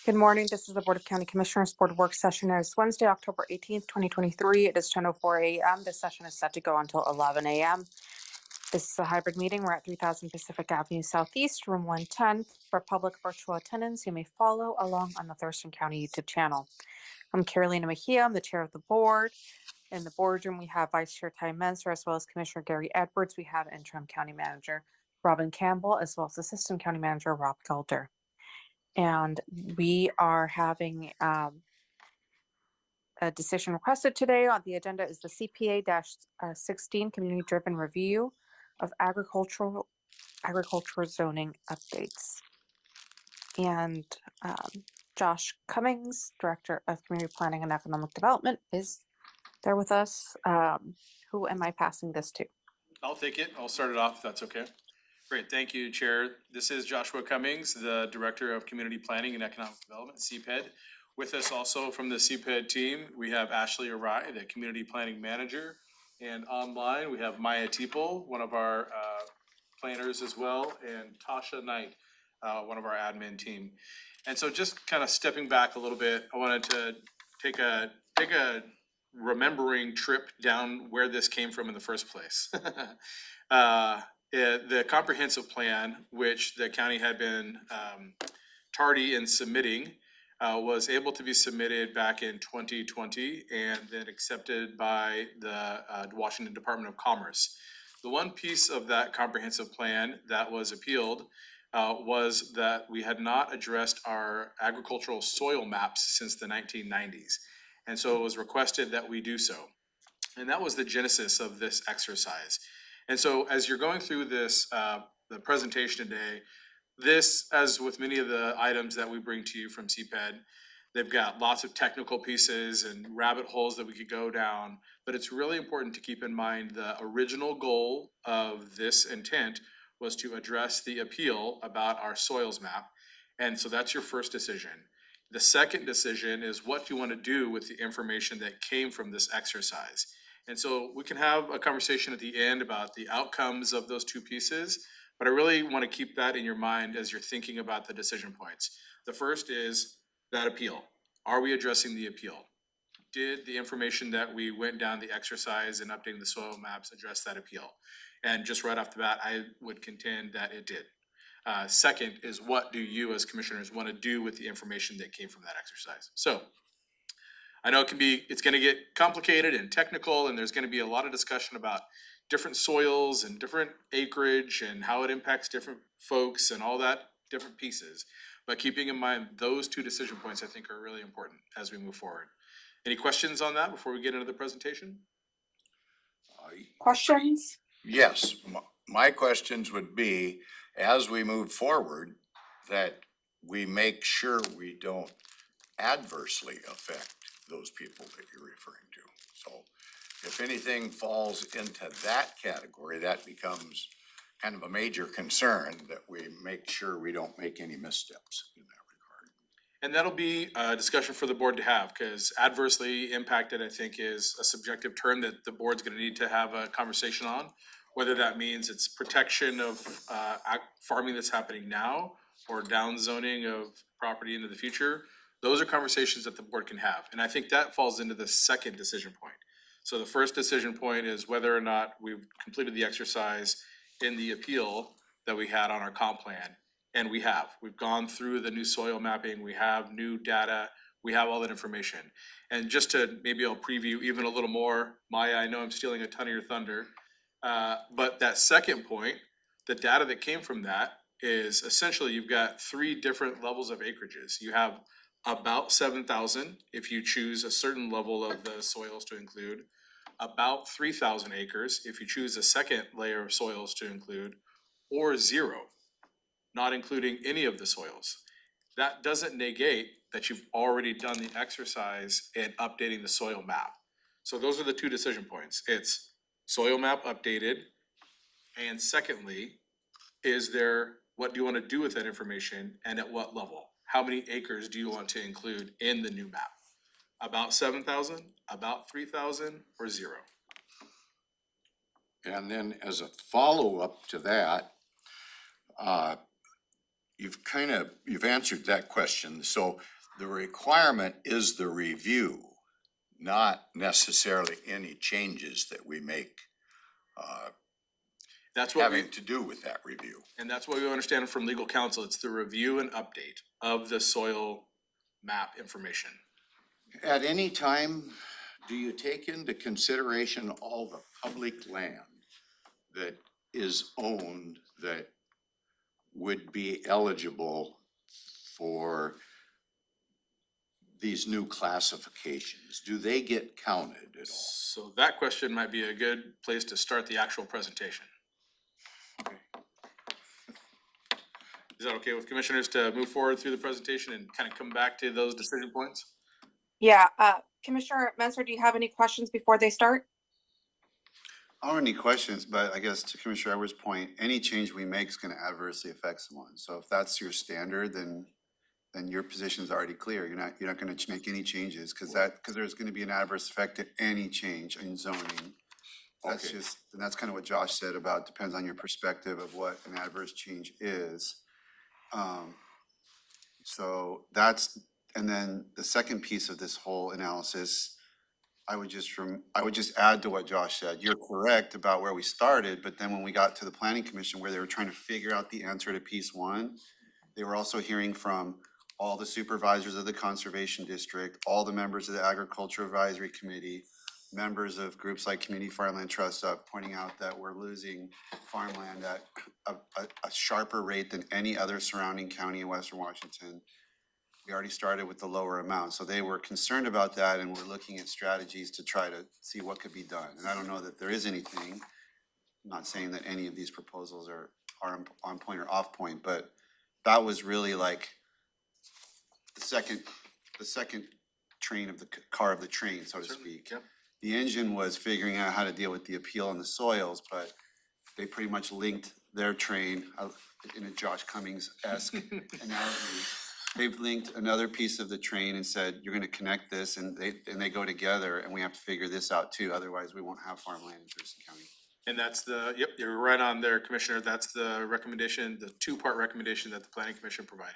Good morning. This is the Board of County Commissioners Board Work Session. It is Wednesday, October 18th, 2023. It is 10:04 a.m. This session is set to go until 11 a.m. This is a hybrid meeting. We're at 3000 Pacific Avenue Southeast, room 110. For public virtual attendance, you may follow along on the Thurston County YouTube channel. I'm Carolina Mejia. I'm the chair of the board. In the boardroom, we have Vice Chair Ty Menser, as well as Commissioner Gary Edwards. We have Interim County Manager Robin Campbell, as well as Assistant County Manager Rob Gelder. And we are having a decision requested today. On the agenda is the CPA-16 Community Driven Review of Agricultural Zoning Updates. And Josh Cummings, Director of Community Planning and Economic Development, is there with us. Who am I passing this to? I'll take it. I'll start it off if that's okay. Great, thank you, Chair. This is Joshua Cummings, the Director of Community Planning and Economic Development, CPED. With us also from the CPED team, we have Ashley Arai, the Community Planning Manager. And online, we have Maya Teeple, one of our planners as well, and Tasha Knight, one of our admin team. And so just kind of stepping back a little bit, I wanted to take a remembering trip down where this came from in the first place. The comprehensive plan, which the county had been tardy in submitting, was able to be submitted back in 2020 and then accepted by the Washington Department of Commerce. The one piece of that comprehensive plan that was appealed was that we had not addressed our agricultural soil maps since the 1990s. And so it was requested that we do so. And that was the genesis of this exercise. And so as you're going through this, the presentation today, this, as with many of the items that we bring to you from CPED, they've got lots of technical pieces and rabbit holes that we could go down, but it's really important to keep in mind the original goal of this intent was to address the appeal about our soils map. And so that's your first decision. The second decision is what do you want to do with the information that came from this exercise? And so we can have a conversation at the end about the outcomes of those two pieces, but I really want to keep that in your mind as you're thinking about the decision points. The first is that appeal. Are we addressing the appeal? Did the information that we went down the exercise in updating the soil maps address that appeal? And just right off the bat, I would contend that it did. Second is what do you as commissioners want to do with the information that came from that exercise? So I know it's going to get complicated and technical, and there's going to be a lot of discussion about different soils and different acreage and how it impacts different folks and all that different pieces. But keeping in mind those two decision points I think are really important as we move forward. Any questions on that before we get into the presentation? Questions? Yes, my questions would be, as we move forward, that we make sure we don't adversely affect those people that you're referring to. So if anything falls into that category, that becomes kind of a major concern, that we make sure we don't make any missteps in that regard. And that'll be a discussion for the board to have, because adversely impacted, I think, is a subjective term that the board's going to need to have a conversation on, whether that means it's protection of farming that's happening now or down zoning of property into the future. Those are conversations that the board can have. And I think that falls into the second decision point. So the first decision point is whether or not we've completed the exercise in the appeal that we had on our comp plan. And we have. We've gone through the new soil mapping. We have new data. We have all that information. And just to, maybe I'll preview even a little more. Maya, I know I'm stealing a ton of your thunder. But that second point, the data that came from that is essentially you've got three different levels of acreages. You have about 7,000 if you choose a certain level of the soils to include, about 3,000 acres if you choose a second layer of soils to include, or 0, not including any of the soils. That doesn't negate that you've already done the exercise in updating the soil map. So those are the two decision points. It's soil map updated, and secondly, what do you want to do with that information and at what level? How many acres do you want to include in the new map? About 7,000, about 3,000, or 0? And then as a follow-up to that, you've answered that question. So the requirement is the review, not necessarily any changes that we make, That's what we, having to do with that review. and that's what we understand from legal counsel. It's the review and update of the soil map information. At any time, do you take into consideration all the public land that is owned that would be eligible for these new classifications? Do they get counted at all? So that question might be a good place to start the actual presentation. Okay. Is that okay with commissioners to move forward through the presentation and kind of come back to those decision points? Yeah, Commissioner Menzer, do you have any questions before they start? I don't have any questions, but I guess to Commissioner Edwards' point, any change we make is gonna adversely affect someone. So if that's your standard, then your position is already clear. You're not gonna make any changes, cause there's gonna be an adverse effect to any change in zoning. That's Okay. just, and that's kind of what Josh said about, depends on your perspective of what an adverse change is. So that's, and then the second piece of this whole analysis, I would just add to what Josh said. You're correct about where we started, but then when we got to the planning commission where they were trying to figure out the answer to piece one, they were also hearing from all the supervisors of the conservation district, all the members of the agriculture advisory committee, members of groups like Community Farmland Trust, pointing out that we're losing farmland at a sharper rate than any other surrounding county in Western Washington. We already started with the lower amount, so they were concerned about that, and we're looking at strategies to try to see what could be done. And I don't know that there is anything. I'm not saying that any of these proposals are on point or off point, but that was really like the second train of the car of the train, so to Certainly, speak. yep. The engine was figuring out how to deal with the appeal on the soils, but they pretty much linked their train in a Josh Cummings-esque analogy. They've linked another piece of the train and said, you're gonna connect this, and they go together, and we have to figure this out too, otherwise we won't have farmland in Thurston County. And that's the, yep, you're right on there, Commissioner. That's the recommendation, the two-part recommendation that the planning commission provided.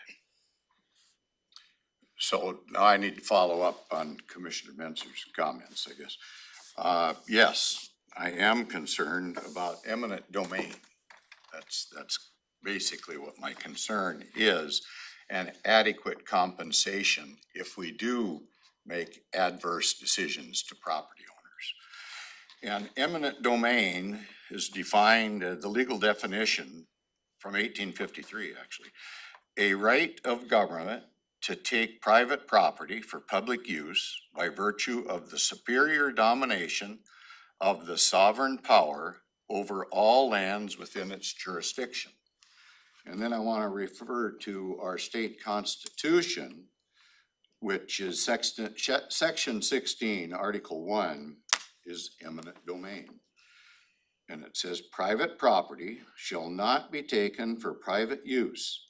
So now I need to follow up on Commissioner Menzer's comments, I guess. Yes, I am concerned about eminent domain. That's basically what my concern is, and adequate compensation if we do make adverse decisions to property owners. And eminent domain is defined, the legal definition from 1853, actually, a right of government to take private property for public use by virtue of the superior domination of the sovereign power over all lands within its jurisdiction. And then I want to refer to our state constitution, which is section 16, article 1, is eminent domain. And it says, private property shall not be taken for private use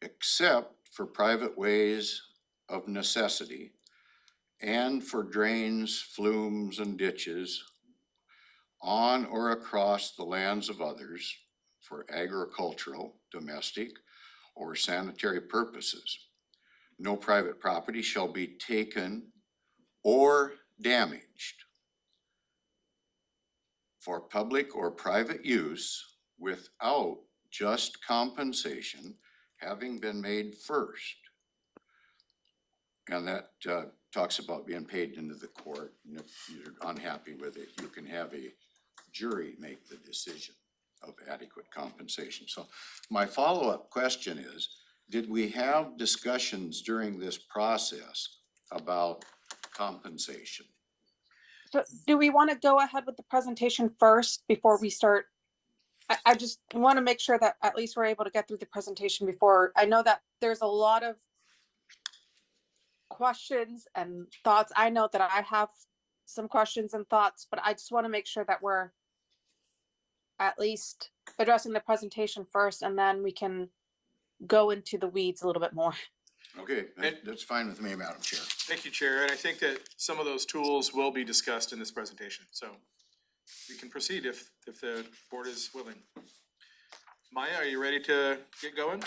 except for private ways of necessity and for drains, flumes, and ditches on or across the lands of others for agricultural, domestic, or sanitary purposes. No private property shall be taken or damaged for public or private use without just compensation having been made first. And that talks about being paid into the court, and if you're unhappy with it, you can have a jury make the decision of adequate compensation. So my follow-up question is, did we have discussions during this process about compensation? So do we want to go ahead with the presentation first before we start? I just want to make sure that at least we're able to get through the presentation before. I know that there's a lot of questions and thoughts. I know that I have some questions and thoughts, but I just want to make sure that we're at least addressing the presentation first, and then we can go into the weeds a little bit more. Okay, that's fine with me, Madam Chair. Thank you, Chair. And I think that some of those tools will be discussed in this presentation. So we can proceed if the board is willing. Maya, are you ready to get going?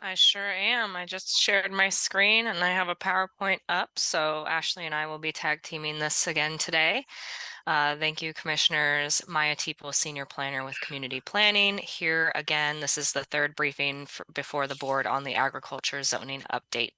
I sure am. I just shared my screen and I have a PowerPoint up, so Ashley and I will be tag teaming this again today. Thank you, Commissioners. Maya Teeple, Senior Planner with Community Planning. Here again, this is the third briefing before the board on the agriculture zoning update.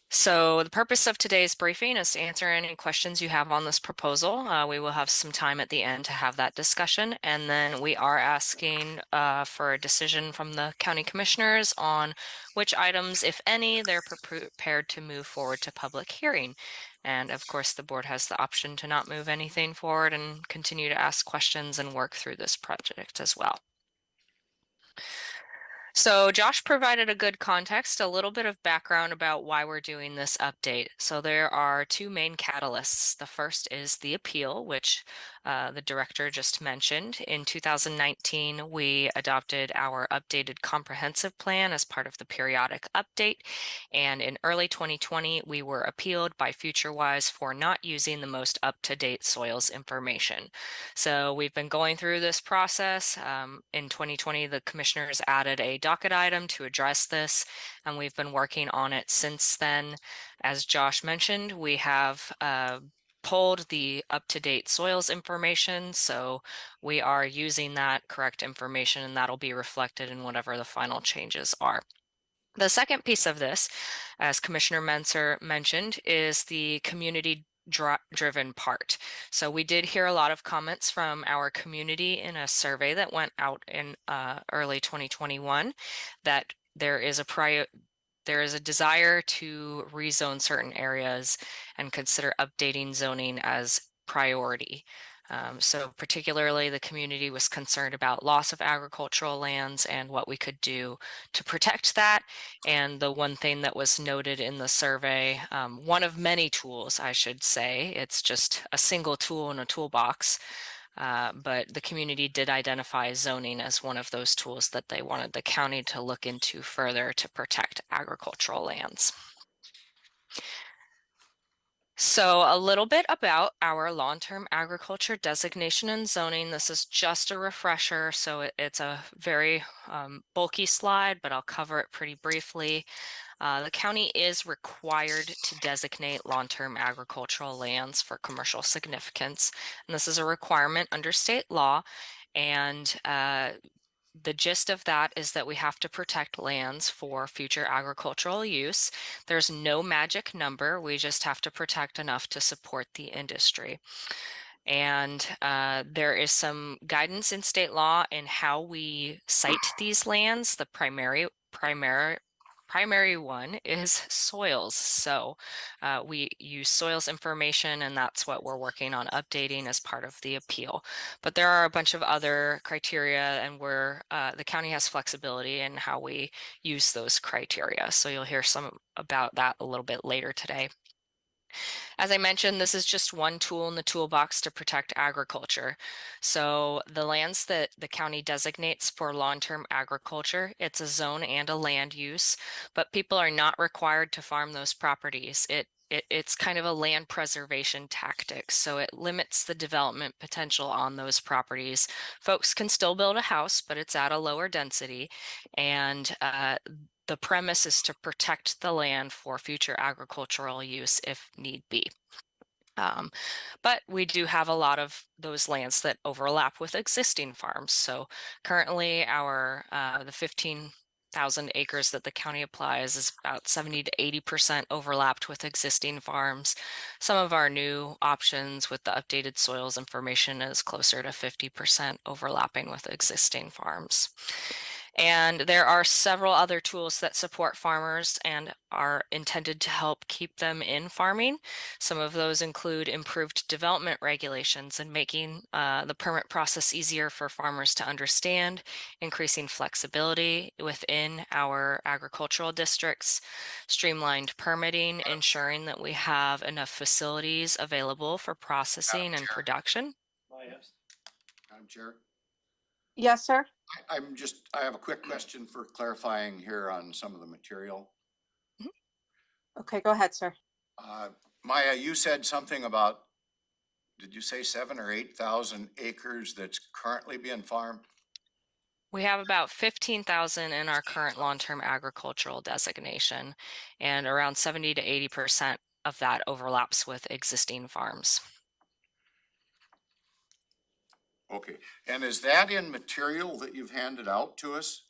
So the purpose of today's briefing is to answer any questions you have on this proposal. We will have some time at the end to have that discussion. And then we are asking for a decision from the county commissioners on which items, if any, they're prepared to move forward to public hearing. And of course, the board has the option to not move anything forward and continue to ask questions and work through this project as well. So Josh provided a good context, a little bit of background about why we're doing this update. So there are two main catalysts. The first is the appeal, which the director just mentioned. In 2019, we adopted our updated comprehensive plan as part of the periodic update. And in early 2020, we were appealed by FutureWise for not using the most up-to-date soils information. So we've been going through this process. In 2020, the commissioners added a docket item to address this, and we've been working on it since then. As Josh mentioned, we have pulled the up-to-date soils information, so we are using that correct information, and that'll be reflected in whatever the final changes are. The second piece of this, as Commissioner Menser mentioned, is the community driven part. So we did hear a lot of comments from our community in a survey that went out in early 2021 that there is a desire to rezone certain areas and consider updating zoning as priority. So particularly the community was concerned about loss of agricultural lands and what we could do to protect that. And the one thing that was noted in the survey, one of many tools, I should say, it's just a single tool in a toolbox, but the community did identify zoning as one of those tools that they wanted the county to look into further to protect agricultural lands. So a little bit about our long-term agriculture designation and zoning. This is just a refresher, so it's a very bulky slide, but I'll cover it pretty briefly. The county is required to designate long-term agricultural lands for commercial significance, and this is a requirement under state law. And the gist of that is that we have to protect lands for future agricultural use. There's no magic number. We just have to protect enough to support the industry. And there is some guidance in state law in how we cite these lands. The primary one is soils. So we use soils information, and that's what we're working on updating as part of the appeal. But there are a bunch of other criteria, and the county has flexibility in how we use those criteria. So you'll hear some about that a little bit later today. As I mentioned, this is just one tool in the toolbox to protect agriculture. So the lands that the county designates for long-term agriculture, it's a zone and a land use, but people are not required to farm those properties. It's kind of a land preservation tactic, so it limits the development potential on those properties. Folks can still build a house, but it's at a lower density, and the premise is to protect the land for future agricultural use if need be. But we do have a lot of those lands that overlap with existing farms. So currently the 15,000 acres that the county applies is about 70 to 80% overlapped with existing farms. Some of our new options with the updated soils information is closer to 50% overlapping with existing farms. And there are several other tools that support farmers and are intended to help keep them in farming. Some of those include improved development regulations and making the permit process easier for farmers to understand, increasing flexibility within our agricultural districts, streamlined permitting, ensuring that we have enough facilities available for processing and production. Madam Chair, Yes, sir. I have a quick question for clarifying here on some of the material. Okay, go ahead, sir. Maya, you said something about, did you say 7,000 or 8,000 acres that's currently being farmed? We have about 15,000 in our current long-term agricultural designation, and around 70 to 80% of that overlaps with existing farms. Okay, and is that in material that you've handed out to us?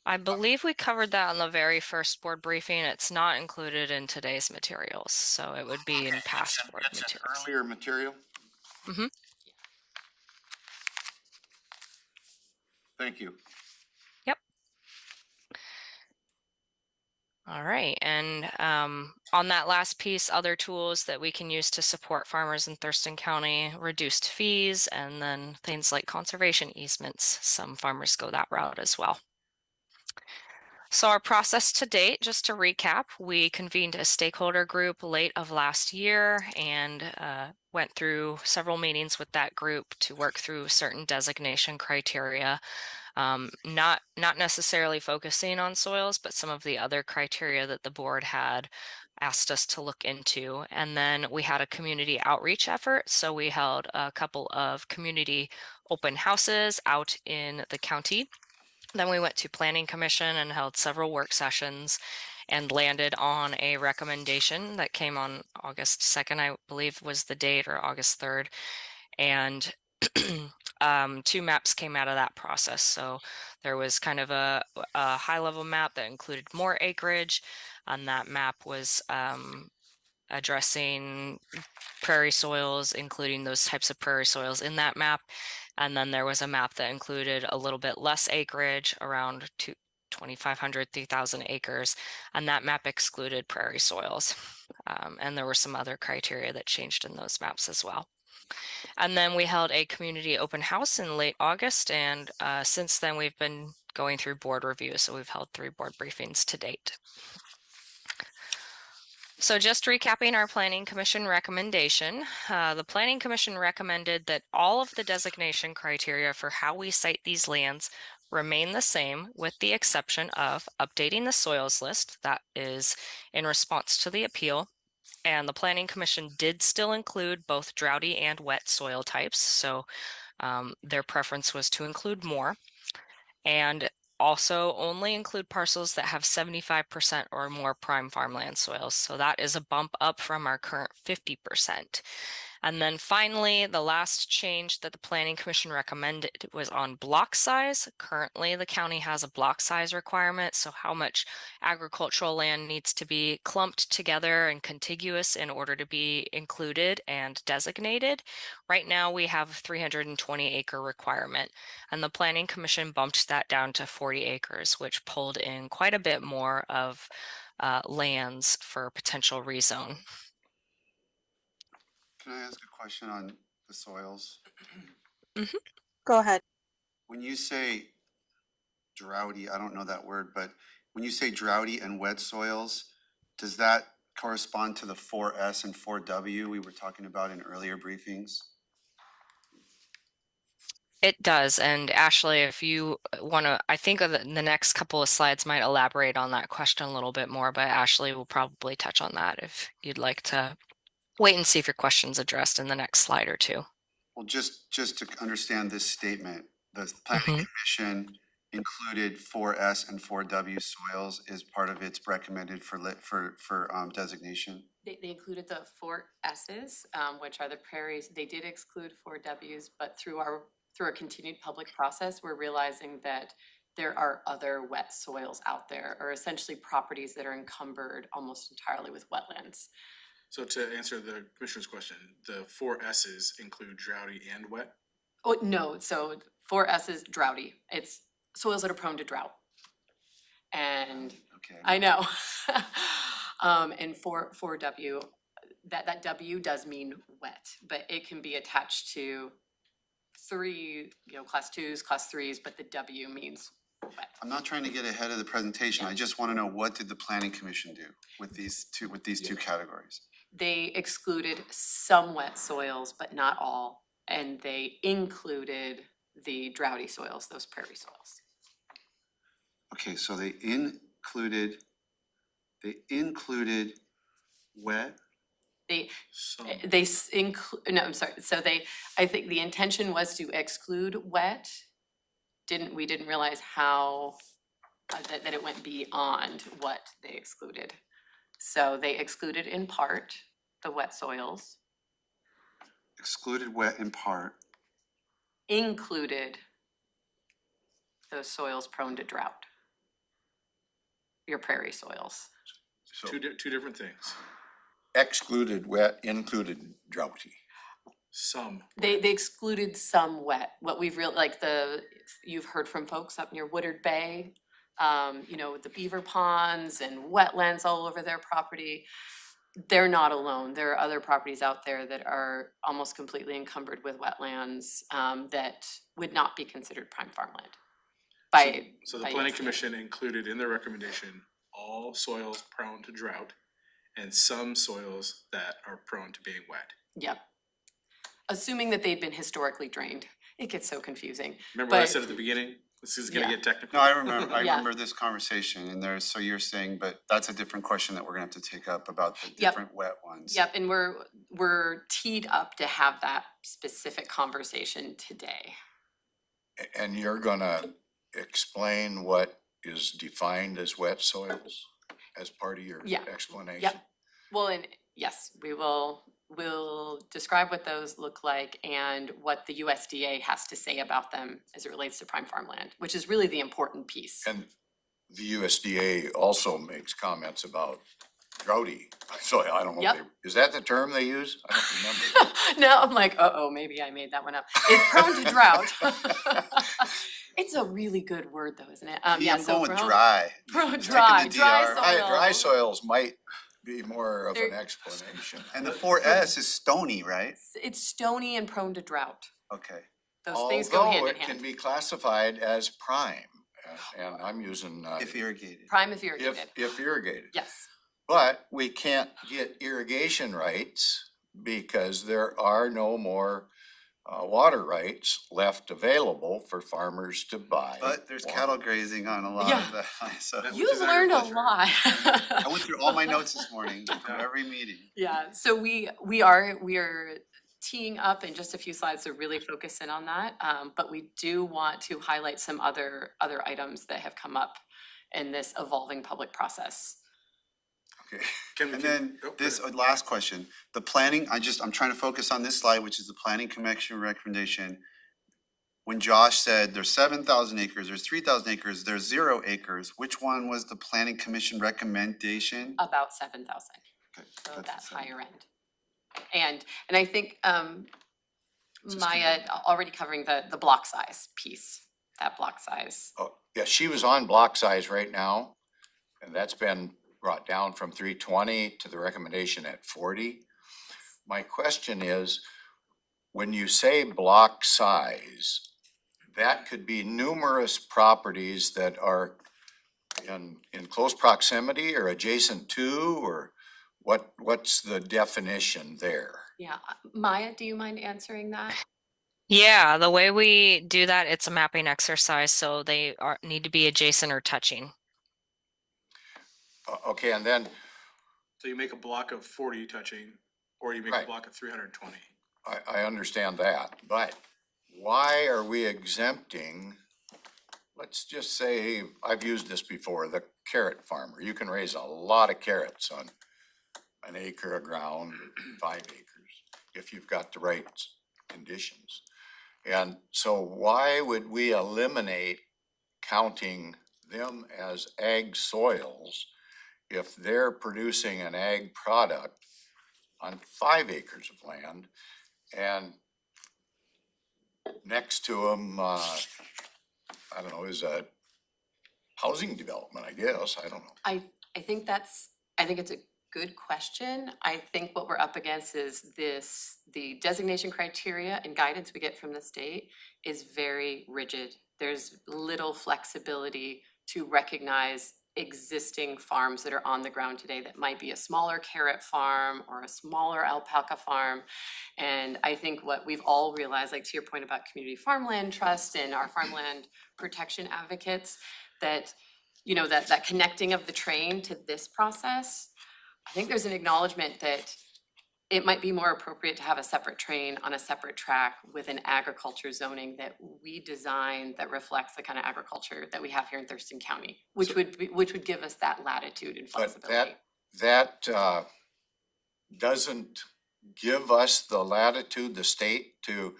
I believe we covered that on the very first board briefing. It's not included in today's materials, so it would be in past board It's an materials. earlier material? Mhm. Thank you. Yep. All right, and on that last piece, other tools that we can use to support farmers in Thurston County, reduced fees, and then things like conservation easements. Some farmers go that route as well. So our process to date, just to recap, we convened a stakeholder group late of last year and went through several meetings with that group to work through certain designation criteria. Not necessarily focusing on soils, but some of the other criteria that the board had asked us to look into. And then we had a community outreach effort. So we held a couple of community open houses out in the county. Then we went to Planning Commission and held several work sessions and landed on a recommendation that came on August 2nd, I believe was the date, or August 3rd. And 2 maps came out of that process. So there was kind of a high level map that included more acreage, and that map was addressing prairie soils, including those types of prairie soils in that map. And then there was a map that included a little bit less acreage, around 2,500, 3,000 acres, and that map excluded prairie soils. And there were some other criteria that changed in those maps as well. And then we held a community open house in late August, and since then we've been going through board review. So we've held 3 board briefings to date. So just recapping our Planning Commission recommendation, the Planning Commission recommended that all of the designation criteria for how we cite these lands remain the same, with the exception of updating the soils list. That is in response to the appeal. And the Planning Commission did still include both droughty and wet soil types. So their preference was to include more. And also only include parcels that have 75% or more prime farmland soils. So that is a bump up from our current 50%. And then finally, the last change that the Planning Commission recommended was on block size. Currently, the county has a block size requirement, so how much agricultural land needs to be clumped together and contiguous in order to be included and designated. Right now, we have a 320 acre requirement, and the Planning Commission bumped that down to 40 acres, which pulled in quite a bit more of lands for potential rezone. Can I ask a question on the soils? Go ahead. When you say droughty, I don't know that word, but when you say droughty and wet soils, does that correspond to the 4S and 4W we were talking about in earlier briefings? It does. And Ashley, if you want to, I think the next couple of slides might elaborate on that question a little bit more, but Ashley will probably touch on that if you'd like to wait and see if your question's addressed in the next slide or two. Well, just to understand this statement, the Planning Commission included 4S and 4W soils as part of its recommended for designation. They included the 4 S's, which are the prairies. They did exclude 4 W's, but through our continued public process, we're realizing that there are other wet soils out there, or essentially properties that are encumbered almost entirely with wetlands. So to answer the commissioner's question, the 4 S's include droughty and wet? Oh, no, so 4 S's droughty. It's soils that are prone to drought. And Okay. I know. And 4W, that W does mean wet, but it can be attached to 3, class 2s, class 3s, but the W means wet. I'm not trying to get ahead of the presentation. I just want to know, what did the Planning Commission do with these two categories? They excluded some wet soils, but not all, and they included the droughty soils, those prairie soils. Okay, so they included wet. So, No, I'm sorry. So I think the intention was to exclude wet we didn't realize how, that it went beyond what they excluded. So they excluded in part the wet soils, Excluded wet in part. included those soils prone to drought. Your prairie soils. So Two different things. excluded wet, included droughty. Some. They excluded some wet, what we've you've heard from folks up near Woodard Bay, with the beaver ponds and wetlands all over their property. They're not alone. There are other properties out there that are almost completely encumbered with wetlands, that would not be considered prime farmland. So the by planning USDA. commission included in their recommendation all soils prone to drought and some soils that are prone to being wet. Yep. Assuming that they'd been historically drained. It gets so confusing. Remember what I But- said at the beginning? This is gonna Yeah. get technical. No, I remember, I Yeah. remember this conversation and so you're saying, but that's a different question that we're gonna have to take up about the Yep. different wet ones. Yep, and we're teed up to have that specific conversation today. And you're gonna explain what is defined as wet soils as part of your Yeah. explanation? Yep. Well, and yes, we'll describe what those look like and what the USDA has to say about them as it relates to prime farmland, which is really the important piece. And the USDA also makes comments about droughty soil. I don't know, Yep. is that the term they use? I don't remember. Now I'm like, uh-oh, maybe I made that one up. It's prone to drought. It's a really good word though, isn't it? Yeah, I'm so going with prone- dry. Prone, Just taking dry, the dry DR. soil. Dry soils might be more of an They're- explanation. And the 4S is stony, right? It's stony and prone to drought. Okay. Those things go hand Although in it can hand. be classified as prime, and I'm using, If irrigated. Prime if irrigated. if irrigated. Yes. But we can't get irrigation rights because there are no more water rights left available for farmers to buy. But there's water. cattle grazing on a lot Yeah. of that, so. That- You've is learned a agriculture. lot. I went through all my notes this morning from every meeting. Yeah, so we are teeing up in just a few slides to really focus in on that. But we do want to highlight some other items that have come up in this evolving public process. Okay. And then this last question, the planning, I'm trying to focus on this slide, which is the planning commission recommendation. When Josh said there's 7,000 acres, there's 3,000 acres, there's 0 acres, which one was the planning commission recommendation? About 7,000, Okay, so that's that the same. higher end. And I think Maya already covering the block size piece, that block size. Oh, yeah, she was on block size right now, and that's been brought down from 320 to the recommendation at 40. My question is, when you say block size, that could be numerous properties that are in close proximity or adjacent to, or what's the definition there? Yeah, Maya, do you mind answering that? Yeah, the way we do that, it's a mapping exercise, so they need to be adjacent or touching. Okay, and then So you make a block of 40 touching, or you make Right. a block of 320. I understand that, but why are we exempting, let's just say, I've used this before, the carrot farmer. You can raise a lot of carrots on an acre of ground, 5 acres, if you've got the right conditions. And so why would we eliminate counting them as ag soils if they're producing an ag product on 5 acres of land and next to them, I don't know, is a housing development, I guess, I don't know. I think it's a good question. I think what we're up against is the designation criteria and guidance we get from the state is very rigid. There's little flexibility to recognize existing farms that are on the ground today that might be a smaller carrot farm or a smaller alpaca farm. And I think what we've all realized, like to your point about community farmland trust and our farmland protection advocates, that, that connecting of the train to this process, I think there's an acknowledgement that it might be more appropriate to have a separate train on a separate track with an agriculture zoning that we design that reflects the kind of agriculture that we have here in Thurston County, which would give us that latitude and But flexibility. that doesn't give us the latitude, the state, to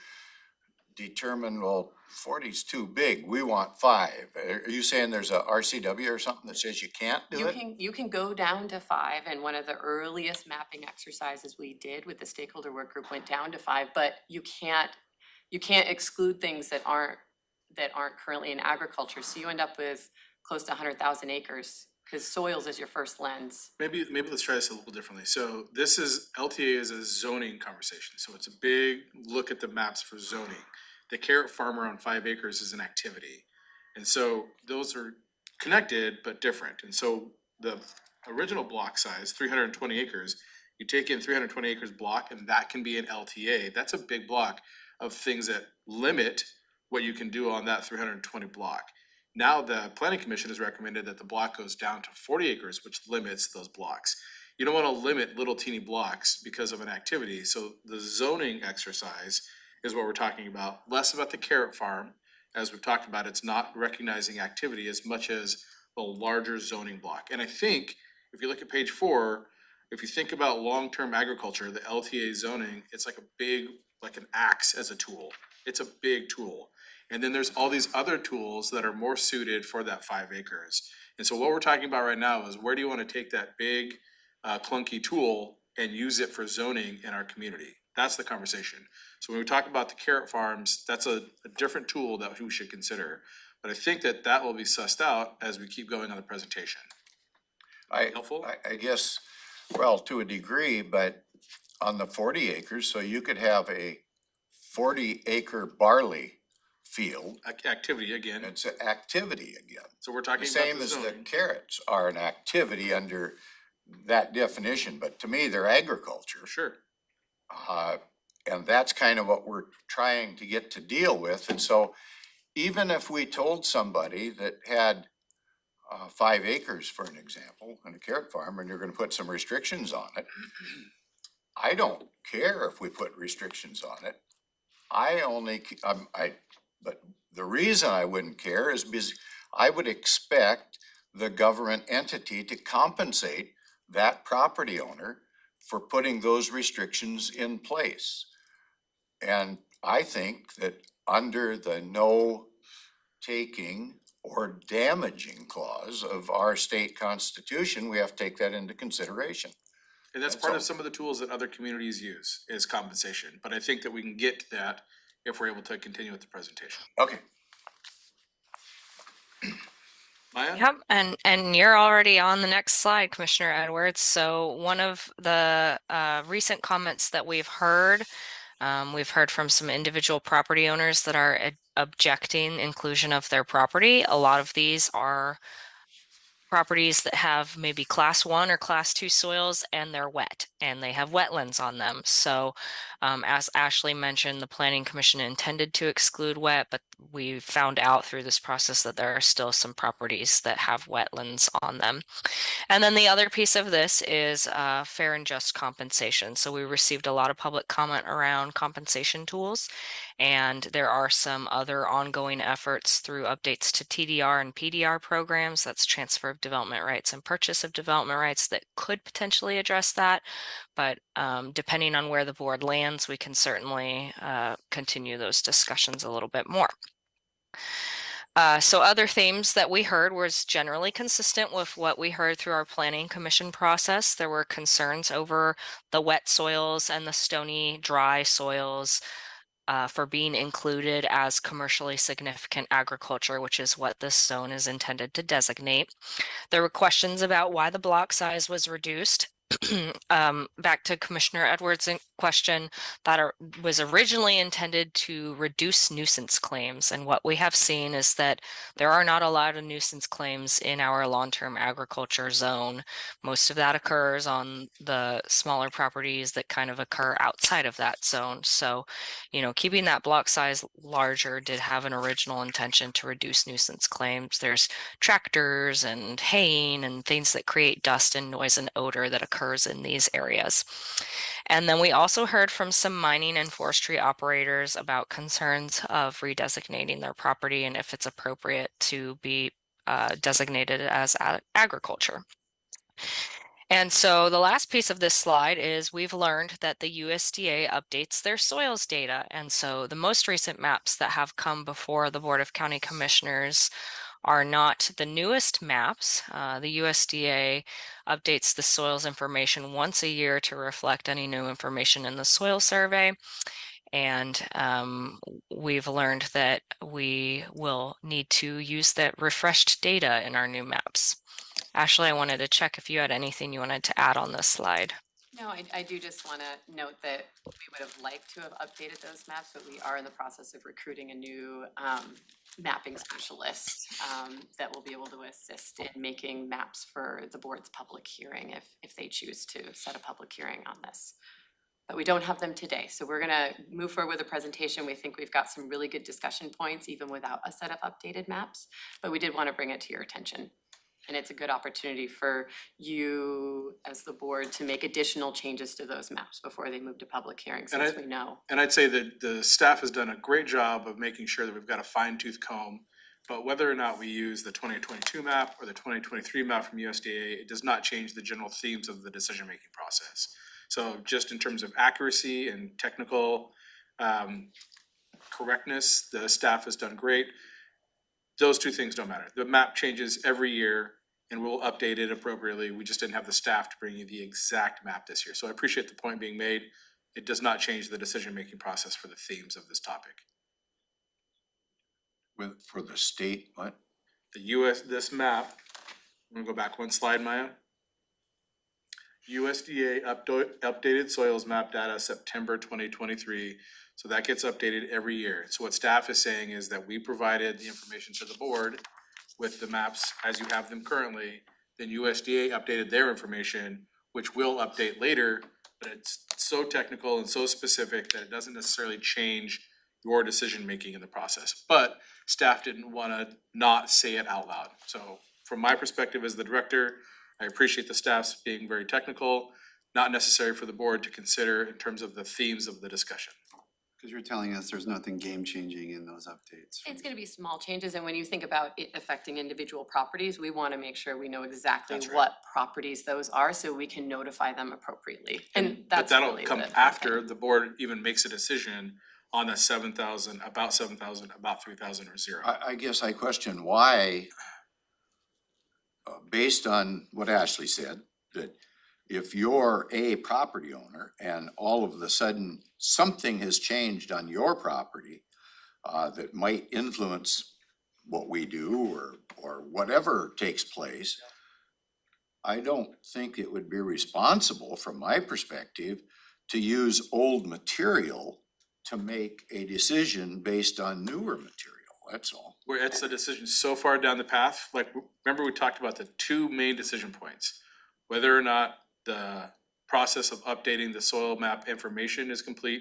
determine, well, 40's too big, we want 5. Are you saying there's a RCW or something that says you can't do it? You can go down to 5, and one of the earliest mapping exercises we did with the stakeholder work group went down to 5, but you can't exclude things that aren't currently in agriculture, so you end up with close to 100,000 acres, because soils is your first lens. Maybe let's try this a little differently. So this is, LTA is a zoning conversation, so it's a big look at the maps for zoning. The carrot farmer on 5 acres is an activity. And so those are connected but different. And so the original block size, 320 acres, you take in 320 acres block and that can be an LTA. That's a big block of things that limit what you can do on that 320 block. Now the planning commission has recommended that the block goes down to 40 acres, which limits those blocks. You don't want to limit little teeny blocks because of an activity. So the zoning exercise is what we're talking about, less about the carrot farm. As we've talked about, it's not recognizing activity as much as the larger zoning block. And I think if you look at page 4, if you think about long-term agriculture, the LTA zoning, it's like a big, like an axe as a tool. It's a big tool. And then there's all these other tools that are more suited for that 5 acres. And so what we're talking about right now is where do you want to take that big clunky tool and use it for zoning in our community? That's the conversation. So when we talk about the carrot farms, that's a different tool that we should consider. But I think that will be sussed out as we keep going on the presentation. Helpful? I guess, well, to a degree, but on the 40 acres, so you could have a 40-acre barley field. Activity again. It's an activity again. So we're talking The about same the as the zoning. carrots are an activity under that definition, but to me, they're agriculture. Sure. And that's kind of what we're trying to get to deal with. And so even if we told somebody that had 5 acres, for an example, in a carrot farm, and you're gonna put some restrictions on it, I don't care if we put restrictions on it. But the reason I wouldn't care is because I would expect the government entity to compensate that property owner for putting those restrictions in place. And I think that under the no taking or damaging clause of our state constitution, we have to take that into consideration. And that's That's part all. of some of the tools that other communities use is compensation. But I think that we can get to that if we're able to continue with the presentation. Okay. Maya? Yep, and you're already on the next slide, Commissioner Edwards. So one of the recent comments that we've heard from some individual property owners that are objecting inclusion of their property. A lot of these are properties that have maybe class 1 or class 2 soils and they're wet and they have wetlands on them. So as Ashley mentioned, the Planning Commission intended to exclude wet, but we found out through this process that there are still some properties that have wetlands on them. And then the other piece of this is fair and just compensation. So we received a lot of public comment around compensation tools, and there are some other ongoing efforts through updates to TDR and PDR programs, that's transfer of development rights and purchase of development rights, that could potentially address that. But depending on where the board lands, we can certainly continue those discussions a little bit more. So other themes that we heard was generally consistent with what we heard through our planning commission process. There were concerns over the wet soils and the stony, dry soils for being included as commercially significant agriculture, which is what this zone is intended to designate. There were questions about why the block size was reduced. Back to Commissioner Edwards' question, that was originally intended to reduce nuisance claims. And what we have seen is that there are not a lot of nuisance claims in our long-term agriculture zone. Most of that occurs on the smaller properties that kind of occur outside of that zone. So, you know, keeping that block size larger did have an original intention to reduce nuisance claims. There's tractors and haying and things that create dust and noise and odor that occurs in these areas. And then we also heard from some mining and forestry operators about concerns of redesignating their property and if it's appropriate to be designated as agriculture. And so the last piece of this slide is we've learned that the USDA updates their soils data. And so the most recent maps that have come before the Board of County Commissioners are not the newest maps. The USDA updates the soils information once a year to reflect any new information in the soil survey. And we've learned that we will need to use that refreshed data in our new maps. Ashley, I wanted to check if you had anything you wanted to add on this slide. No, I do just want to note that we would have liked to have updated those maps, but we are in the process of recruiting a new mapping specialist that will be able to assist in making maps for the board's public hearing if they choose to set a public hearing on this. But we don't have them today, so we're gonna move forward with a presentation. We think we've got some really good discussion points, even without a set of updated maps, but we did want to bring it to your attention. And it's a good opportunity for you as the board to make additional changes to those maps before they move to public hearing, since we know. And I'd say that the staff has done a great job of making sure that we've got a fine tooth comb. But whether or not we use the 2022 map or the 2023 map from USDA, it does not change the general themes of the decision-making process. So just in terms of accuracy and technical correctness, the staff has done great. Those two things don't matter. The map changes every year and we'll update it appropriately. We just didn't have the staff to bring you the exact map this year. So I appreciate the point being made. It does not change the decision-making process for the themes of this topic. For the state, what? This map, I'm gonna go back one slide, Maya. USDA updated soils map data September 2023. So that gets updated every year. So what staff is saying is that we provided the information to the board with the maps as you have them currently. Then USDA updated their information, which will update later, but it's so technical and so specific that it doesn't necessarily change your decision-making in the process. But staff didn't wanna not say it out loud. So from my perspective as the director, I appreciate the staff's being very technical, not necessary for the board to consider in terms of the themes of the discussion. Because you're telling us there's nothing game-changing in those updates. It's gonna be small changes, and when you think about it affecting individual properties, we wanna make sure we know exactly That's right. what properties those are, so we can notify them appropriately. And But that's that'll really come the after the board even makes a decision on the 7,000, about 7,000, about 3,000 or zero. I guess I question why, based on what Ashley said, that if you're a property owner and all of a sudden something has changed on your property that might influence what we do or whatever takes place, I don't think it would be responsible, from my perspective, to use old material to make a decision based on newer material, that's all. Where it's a decision so far down the path, like, remember we talked about the two main decision points. Whether or not the process of updating the soil map information is complete.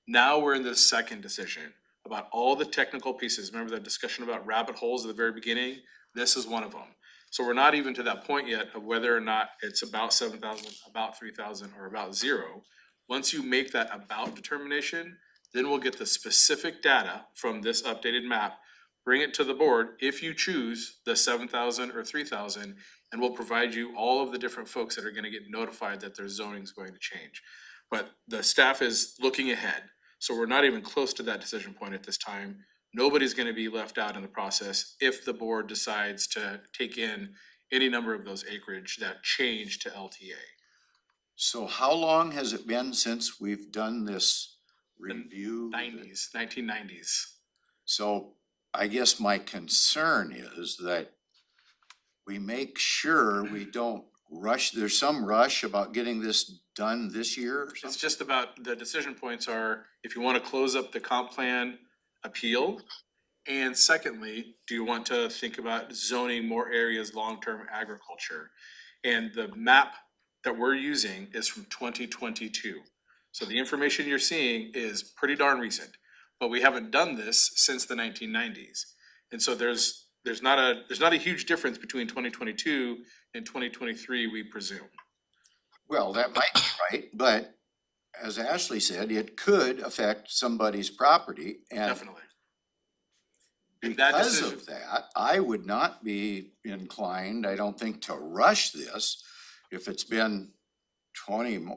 Now we're in the second decision about all the technical pieces. Remember that discussion about rabbit holes at the very beginning? This is one of them. So we're not even to that point yet of whether or not it's about 7,000, about 3,000, or about zero. Once you make that about determination, then we'll get the specific data from this updated map, bring it to the board if you choose the 7,000 or 3,000, and we'll provide you all of the different folks that are gonna get notified that their zoning is going to change. But the staff is looking ahead, so we're not even close to that decision point at this time. Nobody's gonna be left out in the process if the board decides to take in any number of those acreage that change to LTA. So how long has it been since we've done this review? 1990s. So I guess my concern is that we make sure we don't rush, there's some rush about getting this done this year or It's something? just about, the decision points are, if you wanna close up the comp plan appeal, and secondly, do you want to think about zoning more areas long-term agriculture? And the map that we're using is from 2022. So the information you're seeing is pretty darn recent, but we haven't done this since the 1990s. And so there's not a huge difference between 2022 and 2023, we presume. Well, that might be right, but as Ashley said, it could affect somebody's property, and Definitely. And that because decision- of that, I would not be inclined, I don't think, to rush this if it's been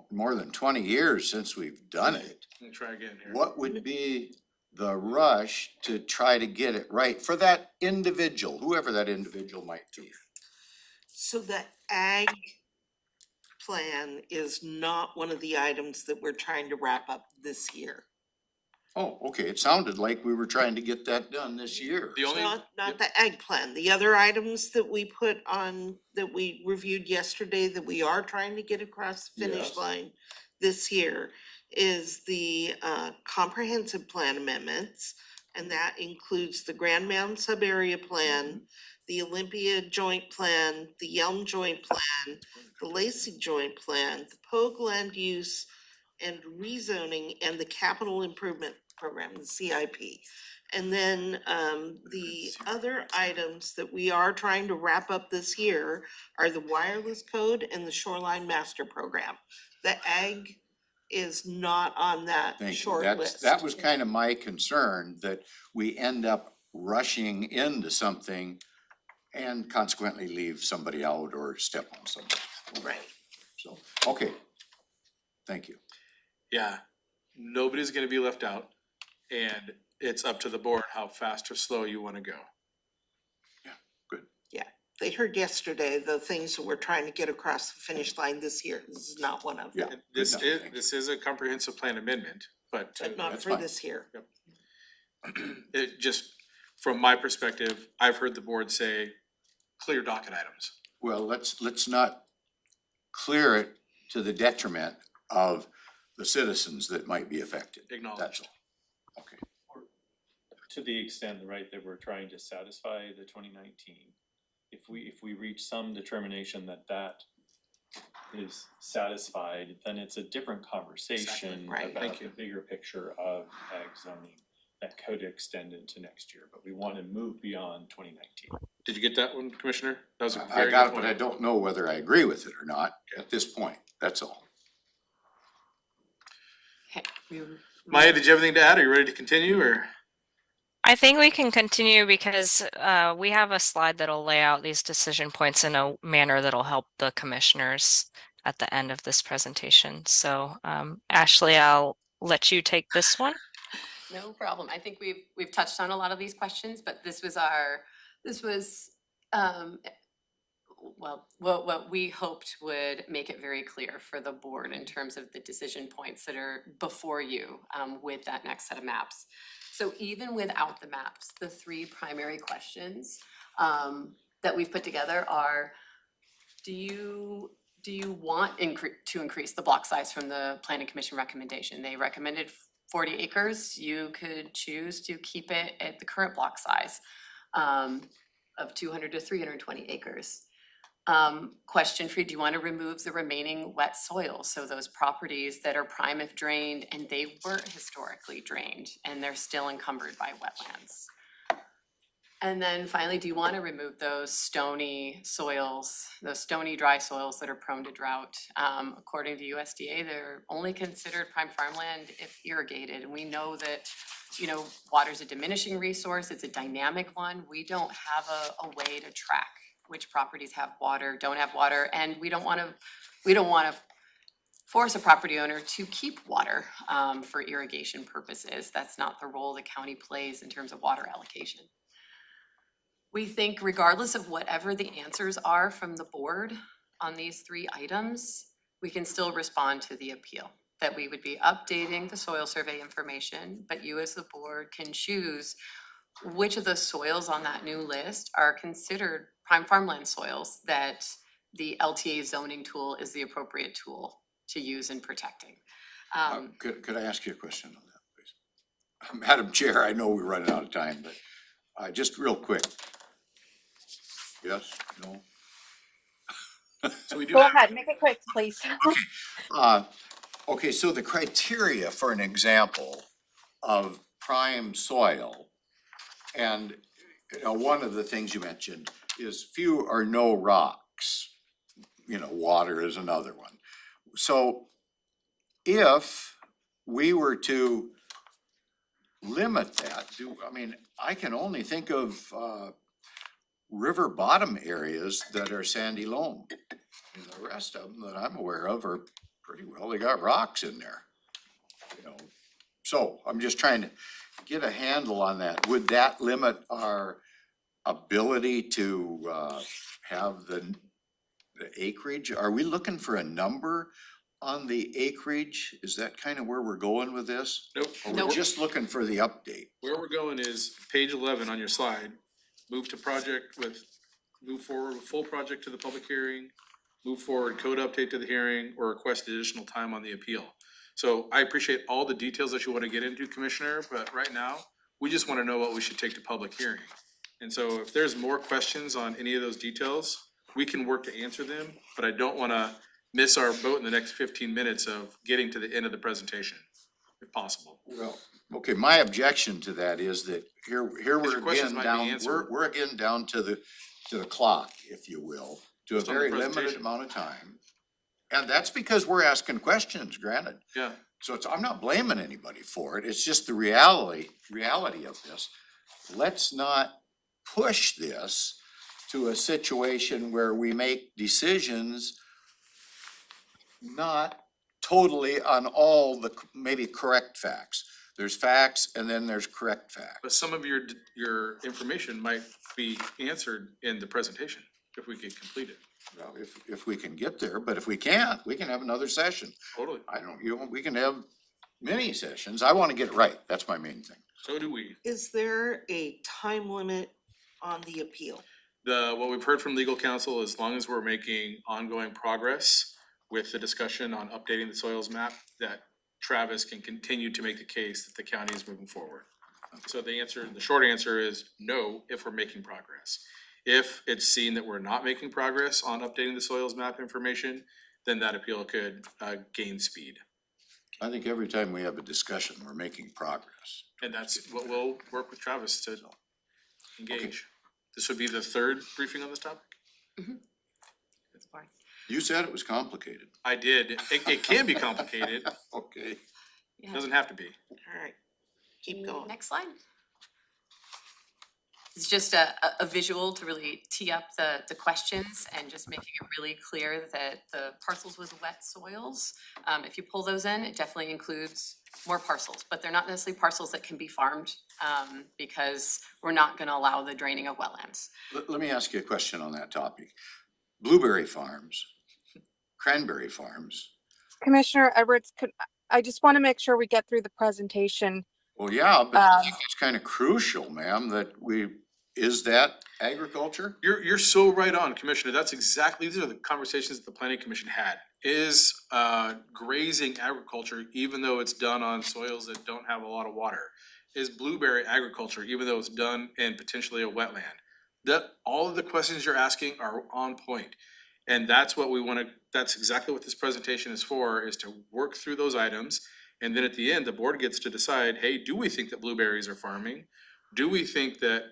more than 20 years since we've done it. Let me try again here. What would be the rush to try to get it right for that individual, whoever that individual might be? So the ag plan is not one of the items that we're trying to wrap up this year. Oh, okay, it sounded like we were trying to get that done this year. The only, Not the ag plan, the other items that we put on, that we reviewed yesterday, that we are trying to get across the finish Yes. line this year is the comprehensive plan amendments, and that includes the Grand Mountain sub-area plan, the Olympia joint plan, the Yelm joint plan, the Lacey joint plan, the Pogue land use and rezoning, and the capital improvement program, the CIP. And then the other items that we are trying to wrap up this year are the wireless code and the shoreline master program. The ag is not on that Thank you. short list. That was kind of my concern, that we end up rushing into something and consequently leave somebody out or step on somebody. Right. So, okay. Thank you. yeah, nobody's gonna be left out. And it's up to the board how fast or slow you wanna go. They heard yesterday the things that we're trying to get across the finish line this year. This is not one of them, Yeah. And This enough, is, thank you. this is a comprehensive plan amendment, but but not That's for fine. this year. it just, from my perspective, I've heard the board say, clear docket items. Well, let's not clear it to the detriment of the citizens that might be affected. That's Acknowledged. all. Okay. To the extent, right, that we're trying to satisfy the 2019, if we reach some determination that that is satisfied, then it's a different conversation right. about Thank the you. bigger picture of ag zoning that could extend into next year, but we wanna move beyond 2019. Did you get that one, Commissioner? That was a I very got good it, but I point. don't know whether I agree with it or not at this point. That's all. Okay, Maya, did you have anything to add? Are you ready to continue or? I think we can continue because we have a slide that'll lay out these decision points in a manner that'll help the commissioners at the end of this presentation. So Ashley, I'll let you take this one. No problem. I think we've touched on a lot of these questions, but this was well, what we hoped would make it very clear for the board in terms of the decision points that are before you with that next set of maps. So even without the maps, the three primary questions that we've put together are, do you want to increase the block size from the planning commission recommendation? They recommended 40 acres. You could choose to keep it at the current block size of 200 to 320 acres. Question for you, do you want to remove the remaining wet soils? So those properties that are prime if drained and they weren't historically drained and they're still encumbered by wetlands. And then finally, do you want to remove those stony soils, those stony dry soils that are prone to drought? According to USDA, they're only considered prime farmland if irrigated. And we know that, you know, water's a diminishing resource, it's a dynamic one. We don't have a way to track which properties have water, don't have water, and we don't wanna force a property owner to keep water for irrigation purposes. That's not the role the county plays in terms of water allocation. We think regardless of whatever the answers are from the board on these three items, we can still respond to the appeal. That we would be updating the soil survey information, but you as the board can choose which of the soils on that new list are considered prime farmland soils that the LTA zoning tool is the appropriate tool to use in protecting. Could I ask you a question on that, please? Madam Chair, I know we're running out of time, but just real quick. Yes, no? So we do Go have, ahead, make it quick, please. Okay, so the criteria for an example of prime soil, and you know, one of the things you mentioned is few or no rocks. You know, water is another one. So if we were to limit that, I can only think of, river bottom areas that are sandy loam. And the rest of them that I'm aware of are pretty well, they got rocks in there. You know, so I'm just trying to get a handle on that. Would that limit our ability to, have the acreage? Are we looking for a number on the acreage? Is that kind of where we're going with this? Nope. Or we're Nope. just looking for the update? Where we're going is page 11 on your slide, move forward with full project to the public hearing, move forward code update to the hearing, or request additional time on the appeal. So I appreciate all the details that you want to get into, Commissioner, but right now, we just want to know what we should take to public hearing. And so if there's more questions on any of those details, we can work to answer them, but I don't want to miss our boat in the next 15 minutes of getting to the end of the presentation, if possible. Well, okay, my objection to that is that here your we're questions again might be down, answered. we're again down to the clock, if you will, to a Just on the very limited presentation. amount of time. And that's because we're asking questions, granted. Yeah, So I'm not blaming anybody for it. It's just the reality of this. Let's not push this to a situation where we make decisions not totally on all the maybe correct facts. There's facts and then there's correct facts. but some of your information might be answered in the presentation, if we could complete it. Well, if we can get there, but if we can't, we can have another session. Totally, We can have many sessions. I want to get it right. That's my main thing. so do we. Is there a time limit on the appeal? What we've heard from legal counsel, as long as we're making ongoing progress with the discussion on updating the soils map, that Travis can continue to make the case that the county is moving forward. So the short answer is no, if we're making progress. If it's seen that we're not making progress on updating the soils map information, then that appeal could gain speed. I think every time we have a discussion, we're making progress. And that's what we'll work with Travis to engage. This would be the third briefing on this topic? That's fine. You said it was complicated. I did. It can be complicated. Okay. It doesn't have to be. All right, keep going. Next slide. It's just a visual to really tee up the questions and just making it really clear that the parcels with wet soils, if you pull those in, it definitely includes more parcels, but they're not necessarily parcels that can be farmed, because we're not gonna allow the draining of wetlands. Let me ask you a question on that topic. Blueberry farms, cranberry farms. Commissioner Edwards, I just want to make sure we get through the presentation. Well, yeah, but I think it's kind of crucial, ma'am, that is that agriculture? You're so right on, Commissioner. These are the conversations that the planning commission had. Is grazing agriculture, even though it's done on soils that don't have a lot of water? Is blueberry agriculture, even though it's done in potentially a wetland? All of the questions you're asking are on point. And that's what that's exactly what this presentation is for, is to work through those items. And then at the end, the board gets to decide, hey, do we think that blueberries are farming? Do we think that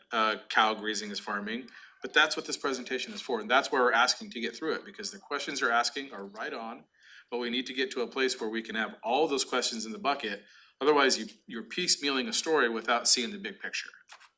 cow grazing is farming? But that's what this presentation is for, and that's why we're asking to get through it, because the questions you're asking are right on, but we need to get to a place where we can have all those questions in the bucket. Otherwise, you're piecemealing a story without seeing the big picture.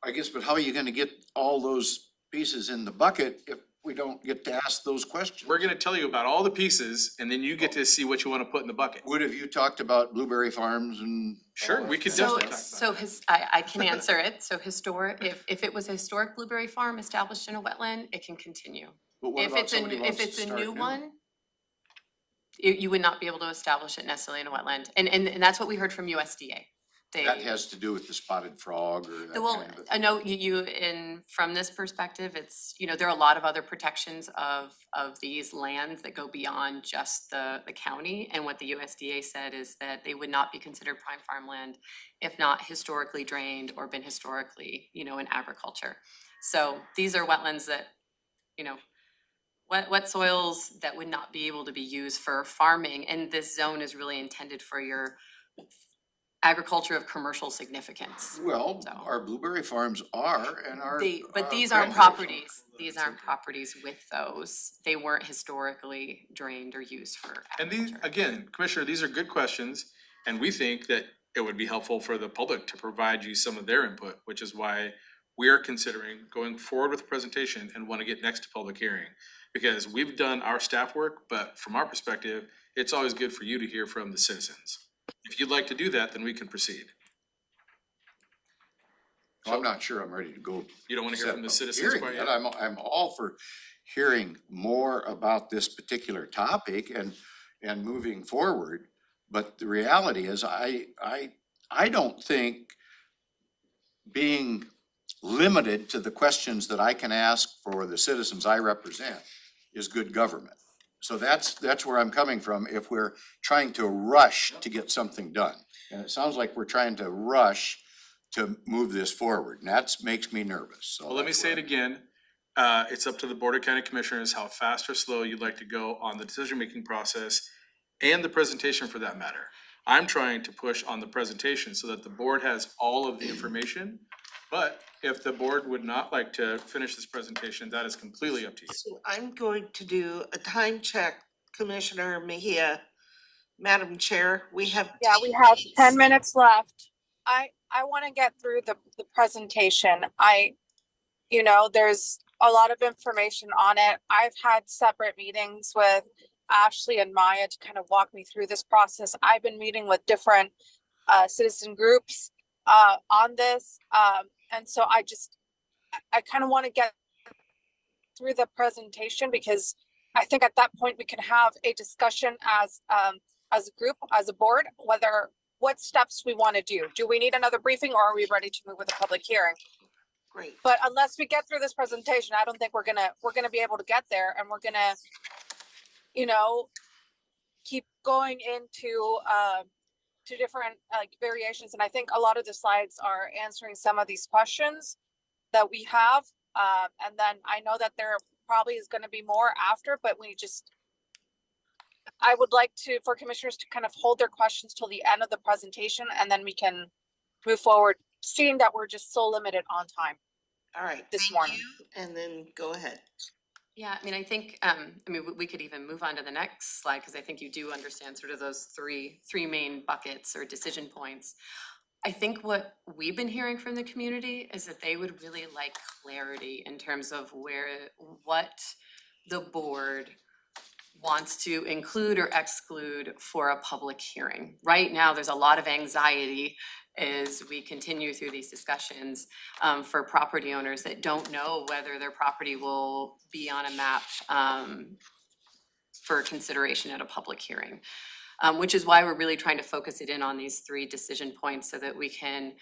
I guess, but how are you gonna get all those pieces in the bucket if we don't get to ask those questions? We're gonna tell you about all the pieces, and then you get to see what you wanna put in the bucket. Would have you talked about blueberry farms and? Sure, we could So, definitely talk about that. I can answer it. So historic, if it was a historic blueberry farm established in a wetland, it can continue. But what If about it's a, somebody if wants to it's a start new one, you would not be able to establish it necessarily in a wetland. And that's what we heard from USDA. That has to do with the spotted frog or that Well, kind of a I thing. know from this perspective, it's, there are a lot of other protections of these lands that go beyond just the county. And what the USDA said is that they would not be considered prime farmland if not historically drained or been historically, in agriculture. So these are wetlands that, wet soils that would not be able to be used for farming. And this zone is really intended for your agriculture of commercial significance. Well, So- our blueberry farms are and our. But our these aren't cranberry properties, these aren't properties with those, they weren't historically drained or used for And these, agriculture. again, Commissioner, these are good questions. And we think that it would be helpful for the public to provide you some of their input, which is why we are considering going forward with the presentation and want to get next to public hearing. Because we've done our staff work, but from our perspective, it's always good for you to hear from the citizens. If you'd like to do that, then we can proceed. I'm not sure I'm ready to go. You don't want to hear set from the public citizens hearing quite yet. yet? I'm all for hearing more about this particular topic and moving forward. But the reality is, I don't think being limited to the questions that I can ask for the citizens I represent is good government. So that's where I'm coming from if we're trying to rush to get something done. And it sounds like we're trying to rush to move this forward, and that makes me nervous, so. Well, let me that's say it where- again. It's up to the Board of County Commissioners how fast or slow you'd like to go on the decision-making process and the presentation for that matter. I'm trying to push on the presentation so that the board has all of the information. But if the board would not like to finish this presentation, that is completely up to you. So I'm going to do a time check, Commissioner Mejia. Madam Chair, we have. Yeah, we have 10 minutes left. I want to get through the presentation. There's a lot of information on it. I've had separate meetings with Ashley and Maya to kind of walk me through this process. I've been meeting with different citizen groups on this. And so I kind of want to get through the presentation because I think at that point we can have a discussion as a group, as a board, what steps we want to do. Do we need another briefing or are we ready to move with a public hearing? Great. But unless we get through this presentation, I don't think we're gonna be able to get there, and we're gonna, keep going into to different variations. And I think a lot of the slides are answering some of these questions that we have. And then I know that there probably is going to be more after, but I would like for commissioners to kind of hold their questions till the end of the presentation, and then we can move forward, seeing that we're just so limited on time. All right. This thank morning. you. And then go ahead. Yeah, I mean, I think, we could even move on to the next slide, because I think you do understand sort of those three main buckets or decision points. I think what we've been hearing from the community is that they would really like clarity in terms of what the board wants to include or exclude for a public hearing. Right now, there's a lot of anxiety as we continue through these discussions for property owners that don't know whether their property will be on a map for consideration at a public hearing. Which is why we're really trying to focus it in on these three decision points so that we can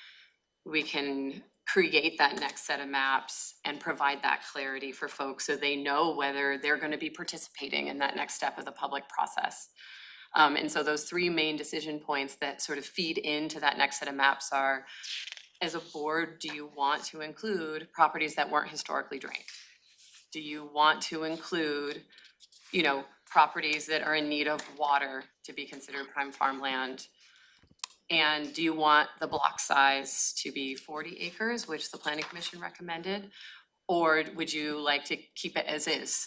create that next set of maps and provide that clarity for folks so they know whether they're gonna be participating in that next step of the public process. And so those three main decision points that sort of feed into that next set of maps are, as a board, do you want to include properties that weren't historically drained? Do you want to include, properties that are in need of water to be considered prime farmland? And do you want the block size to be 40 acres, which the planning commission recommended? Or would you like to keep it as is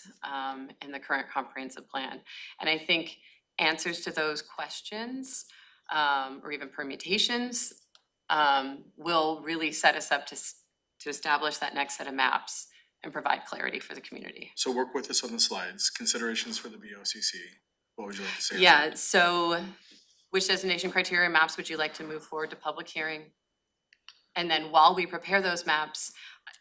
in the current comprehensive plan? And I think answers to those questions or even permutations will really set us up to establish that next set of maps and provide clarity for the community. So work with us on the slides, considerations for the BoCC. What would you like to say? Yeah, so which destination criteria maps would you like to move forward to public hearing? And then while we prepare those maps,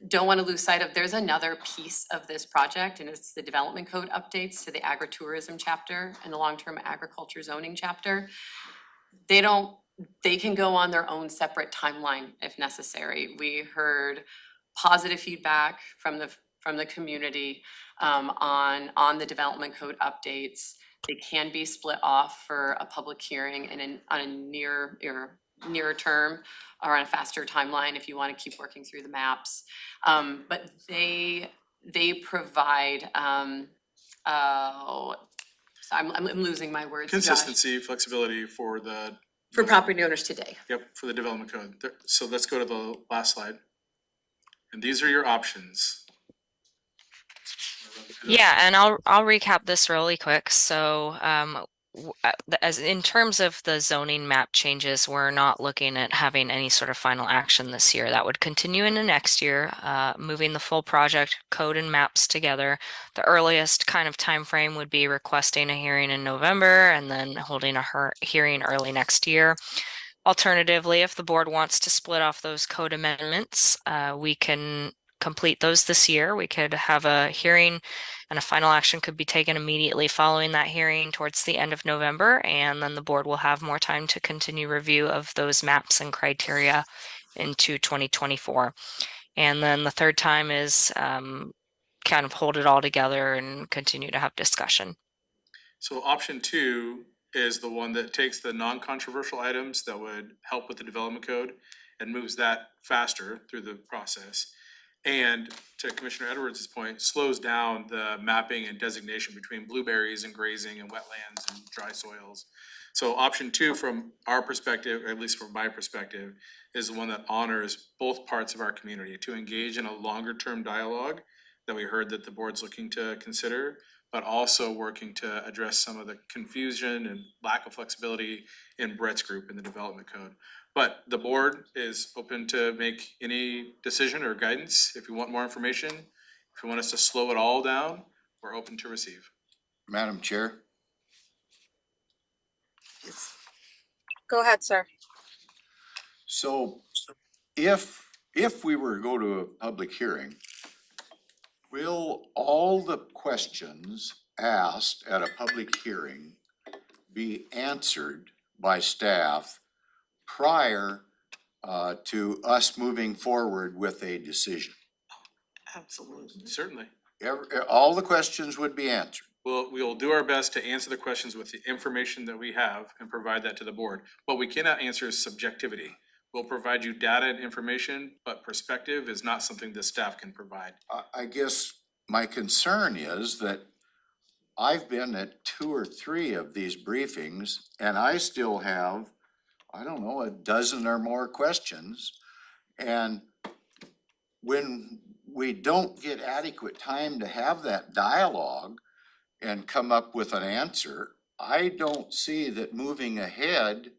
don't want to lose sight of, there's another piece of this project, and it's the development code updates to the agritourism chapter and the long-term agriculture zoning chapter. They can go on their own separate timeline if necessary. We heard positive feedback from the community on the development code updates. They can be split off for a public hearing and on a nearer term or on a faster timeline if you want to keep working through the maps. But they provide so I'm losing my words, Josh. Consistency, flexibility for the. For property owners today. Yep, for the development code. So let's go to the last slide. And these are your options. Yeah, and I'll recap this really quick. So as in terms of the zoning map changes, we're not looking at having any sort of final action this year. That would continue into next year, moving the full project code and maps together. The earliest kind of time frame would be requesting a hearing in November and then holding a hearing early next year. Alternatively, if the board wants to split off those code amendments, we can complete those this year. We could have a hearing and a final action could be taken immediately following that hearing towards the end of November, and then the board will have more time to continue review of those maps and criteria into 2024. And then the third time is kind of hold it all together and continue to have discussion. So option 2 is the one that takes the non-controversial items that would help with the development code and moves that faster through the process. And to Commissioner Edwards' point, slows down the mapping and designation between blueberries and grazing and wetlands and dry soils. So option 2 from our perspective, or at least from my perspective, is the one that honors both parts of our community to engage in a longer term dialogue that we heard that the board's looking to consider, but also working to address some of the confusion and lack of flexibility in Brett's group in the development code. But the board is open to make any decision or guidance. If you want more information, if you want us to slow it all down, we're open to receive. Madam Chair, Go ahead, sir. so if we were to go to a public hearing, will all the questions asked at a public hearing be answered by staff prior to us moving forward with a decision? Absolutely. Certainly. All the questions would be answered. We will do our best to answer the questions with the information that we have and provide that to the board. What we cannot answer is subjectivity. We'll provide you data and information, but perspective is not something the staff can provide. I guess my concern is that I've been at 2 or 3 of these briefings and I still have, I don't know, a dozen or more questions. And when we don't get adequate time to have that dialogue and come up with an answer, I don't see that moving ahead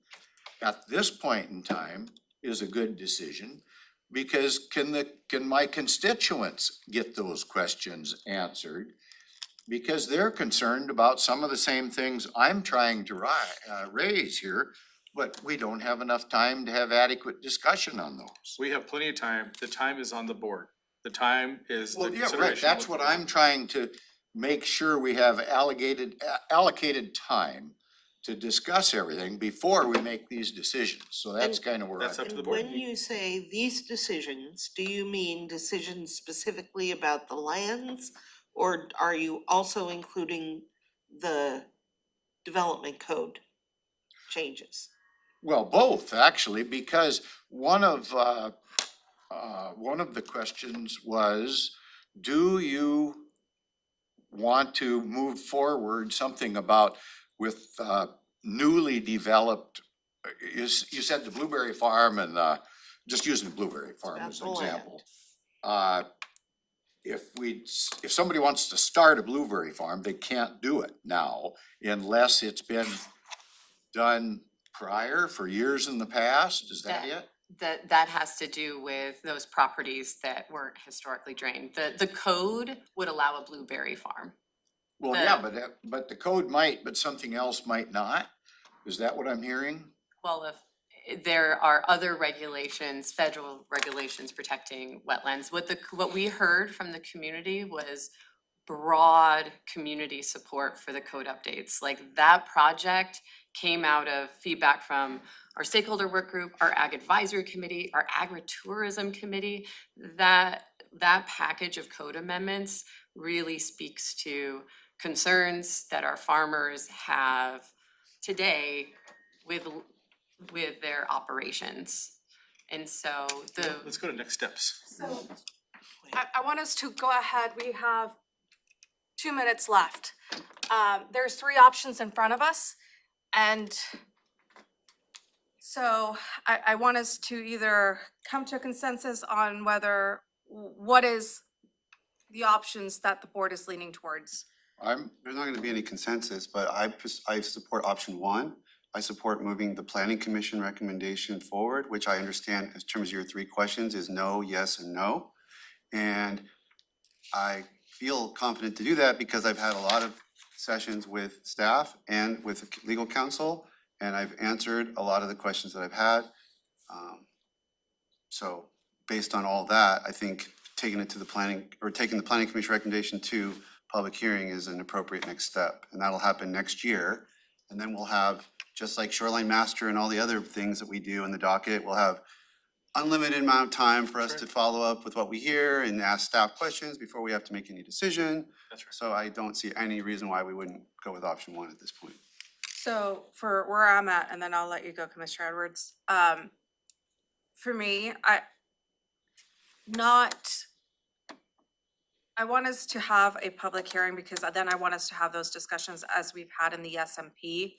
at this point in time is a good decision. Because can my constituents get those questions answered? Because they're concerned about some of the same things I'm trying to raise here, but we don't have enough time to have adequate discussion on those. We have plenty of time. The time is on the board. The time is the Well, yeah, consideration. right, that's what I'm trying to make sure we have allocated time to discuss everything before we make these decisions. So that's kind of where That's I'm. up to the And board. when you say these decisions, do you mean decisions specifically about the lands? Or are you also including the development code changes? Well, both actually, because one of the questions was, do you want to move forward something about with newly developed, you said the Blueberry Farm and just using the Blueberry Farm as an That's the example. If somebody wants to start a blueberry farm, they can't do it now unless it's been done prior for years in the past, is that it? That has to do with those properties that weren't historically drained. The code would allow a blueberry farm. Well, yeah, but the code might, but something else might not, is that what I'm hearing? Well, if there are other regulations, federal regulations protecting wetlands, what we heard from the community was broad community support for the code updates. Like that project came out of feedback from our stakeholder work group, our ag advisory committee, our agritourism committee. That package of code amendments really speaks to concerns that our farmers have today with their operations. And so Let's go to next steps. So I want us to go ahead. We have 2 minutes left. There's 3 options in front of us. And so I want us to either come to a consensus on what is the options that the board is leaning towards. There's not gonna be any consensus, but I support option one. I support moving the planning commission recommendation forward, which I understand in terms of your three questions is no, yes, and no. And I feel confident to do that because I've had a lot of sessions with staff and with legal counsel, and I've answered a lot of the questions that I've had. So based on all that, I think taking it to the planning, or taking the planning commission recommendation to public hearing is an appropriate next step. And that'll happen next year. And then we'll have, just like Shoreline Master and all the other things that we do in the docket, we'll have unlimited amount of time for us to follow up with what we hear and ask staff questions before we have to make any decision. That's right. So I don't see any reason why we wouldn't go with option one at this point. So for where I'm at, and then I'll let you go, Commissioner Edwards. For me, I want us to have a public hearing because then I want us to have those discussions as we've had in the SMP.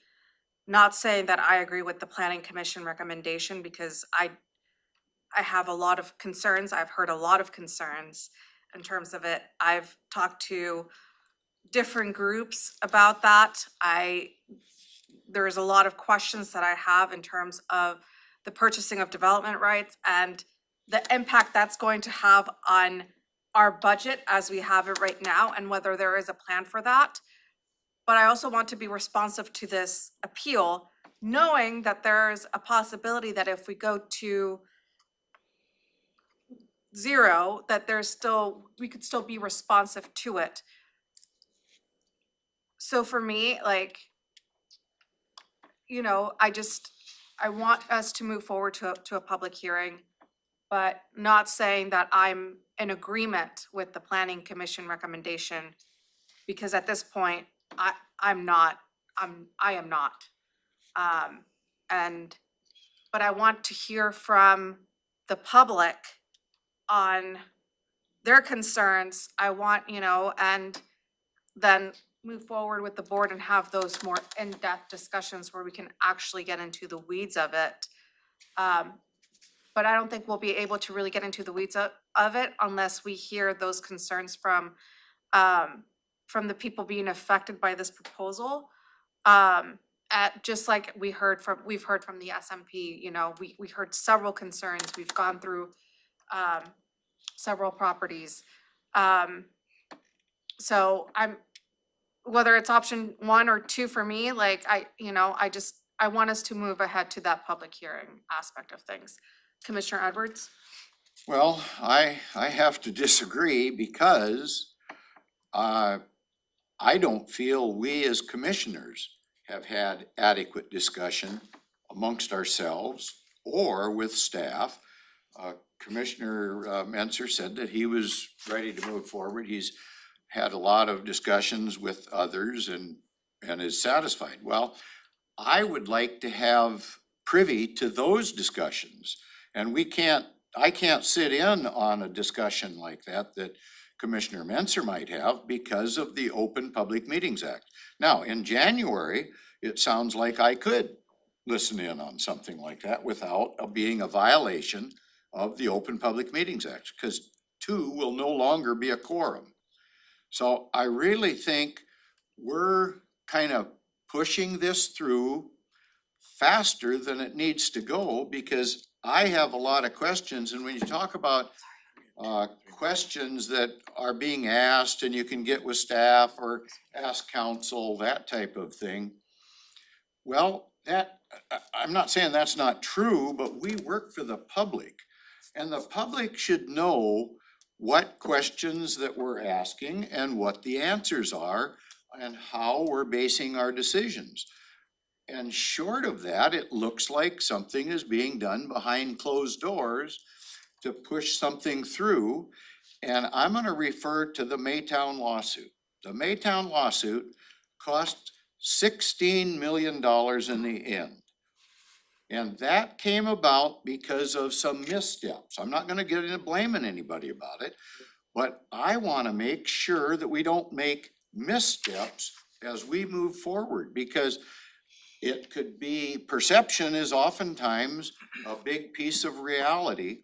Not saying that I agree with the planning commission recommendation because I have a lot of concerns. I've heard a lot of concerns in terms of it. I've talked to different groups about that. There's a lot of questions that I have in terms of the purchasing of development rights and the impact that's going to have on our budget as we have it right now and whether there is a plan for that. But I also want to be responsive to this appeal, knowing that there's a possibility that if we go to 0, that we could still be responsive to it. So for me, like, I want us to move forward to a public hearing, but not saying that I'm in agreement with the planning commission recommendation, because at this point, I am not. But I want to hear from the public on their concerns. I want, and then move forward with the board and have those more in-depth discussions where we can actually get into the weeds of it. But I don't think we'll be able to really get into the weeds of it unless we hear those concerns from the people being affected by this proposal. Just like we've heard from the SMP, we heard several concerns. We've gone through several properties. So whether it's option 1 or 2 for me, like I want us to move ahead to that public hearing aspect of things. Commissioner Edwards? Well, I have to disagree because I don't feel we as commissioners have had adequate discussion amongst ourselves or with staff. Commissioner Menser said that he was ready to move forward. He's had a lot of discussions with others and is satisfied. Well, I would like to have privy to those discussions. And I can't sit in on a discussion like that Commissioner Menser might have because of the Open Public Meetings Act. Now, in January, it sounds like I could listen in on something like that without being a violation of the Open Public Meetings Act, because 2 will no longer be a quorum. So I really think we're kind of pushing this through faster than it needs to go, because I have a lot of questions. And when you talk about questions that are being asked and you can get with staff or ask counsel, that type of thing. Well, I'm not saying that's not true, but we work for the public, and the public should know what questions that we're asking and what the answers are and how we're basing our decisions. And short of that, it looks like something is being done behind closed doors to push something through. And I'm gonna refer to the Maytown lawsuit. The Maytown lawsuit cost $16 million in the end. And that came about because of some missteps. I'm not gonna get into blaming anybody about it, but I wanna make sure that we don't make missteps as we move forward, because it could be, perception is oftentimes a big piece of reality.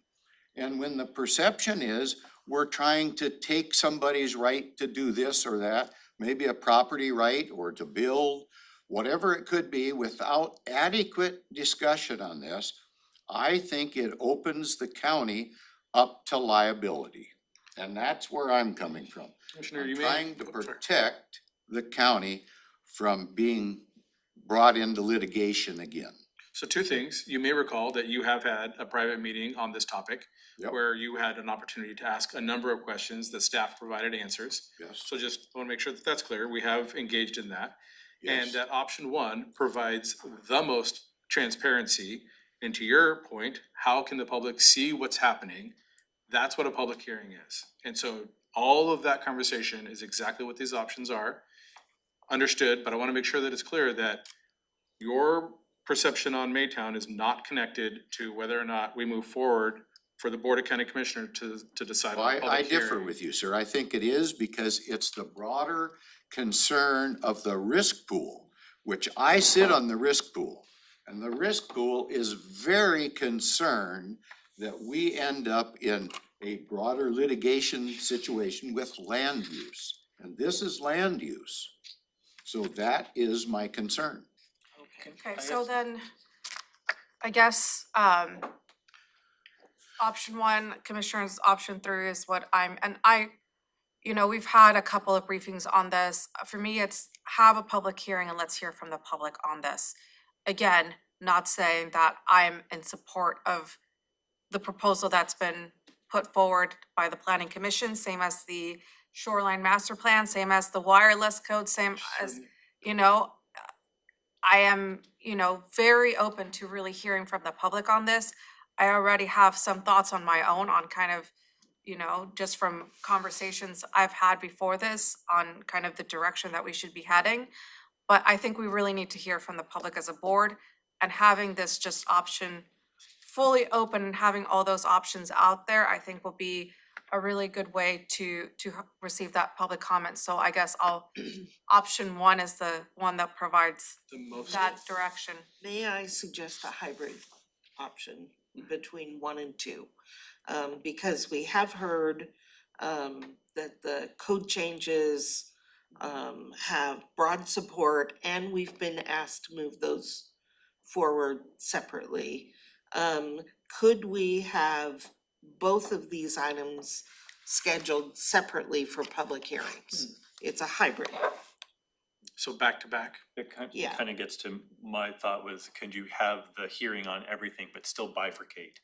And when the perception is we're trying to take somebody's right to do this or that, maybe a property right or to build, whatever it could be, without adequate discussion on this, I think it opens the county up to liability. And that's where I'm coming from. Commissioner, I'm you may. trying to Oh, sorry. protect the county from being brought into litigation again. So two things, you may recall that you have had a private meeting on this topic Yep. where you had an opportunity to ask a number of questions, the staff provided answers. Yes, So just wanna make sure that that's clear, we have engaged in that. And yes. that option one provides the most transparency. And to your point, how can the public see what's happening? That's what a public hearing is. And so all of that conversation is exactly what these options are. Understood, but I wanna make sure that it's clear that your perception on Maytown is not connected to whether or not we move forward for the Board of County Commissioner to decide Well, on a public I differ hearing. with you, sir. I think it is because it's the broader concern of the risk pool, which I sit on the risk pool. And the risk pool is very concerned that we end up in a broader litigation situation with land use. And this is land use. So that is my concern. Okay, so then, I guess, option one, commissioners, option three is what we've had a couple of briefings on this. For me, it's have a public hearing and let's hear from the public on this. Again, not saying that I'm in support of the proposal that's been put forward by the planning commission, same as the shoreline master plan, same as the wireless code, same as, I am, very open to really hearing from the public on this. I already have some thoughts on my own on kind of, just from conversations I've had before this on kind of the direction that we should be heading. But I think we really need to hear from the public as a board, and having this just option fully open and having all those options out there, I think will be a really good way to receive that public comment. So I guess option one is the one that provides The most. that direction. May I suggest a hybrid option between one and two? Because we have heard that the code changes have broad support, and we've been asked to move those forward separately. Could we have both of these items scheduled separately for public hearings? It's a hybrid. So back to back. It Yeah. kind of gets to my thought was, could you have the hearing on everything but still bifurcate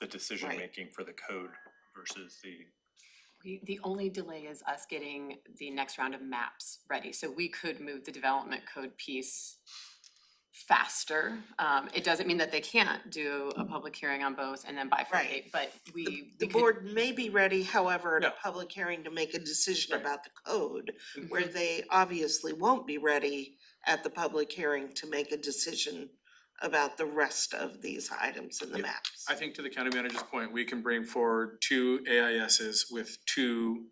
the decision making for the code versus the. The only delay is us getting the next round of maps ready, so we could move the development code piece faster. It doesn't mean that they can't do a public hearing on both and then bifurcate, but The we could. board may be ready, however, at a Yeah. public hearing to make a decision Right. about the code, where they obviously won't be ready at the public hearing to make a decision about the rest of these items in the Yeah. maps. I think to the county manager's point, we can bring forward two AISs with two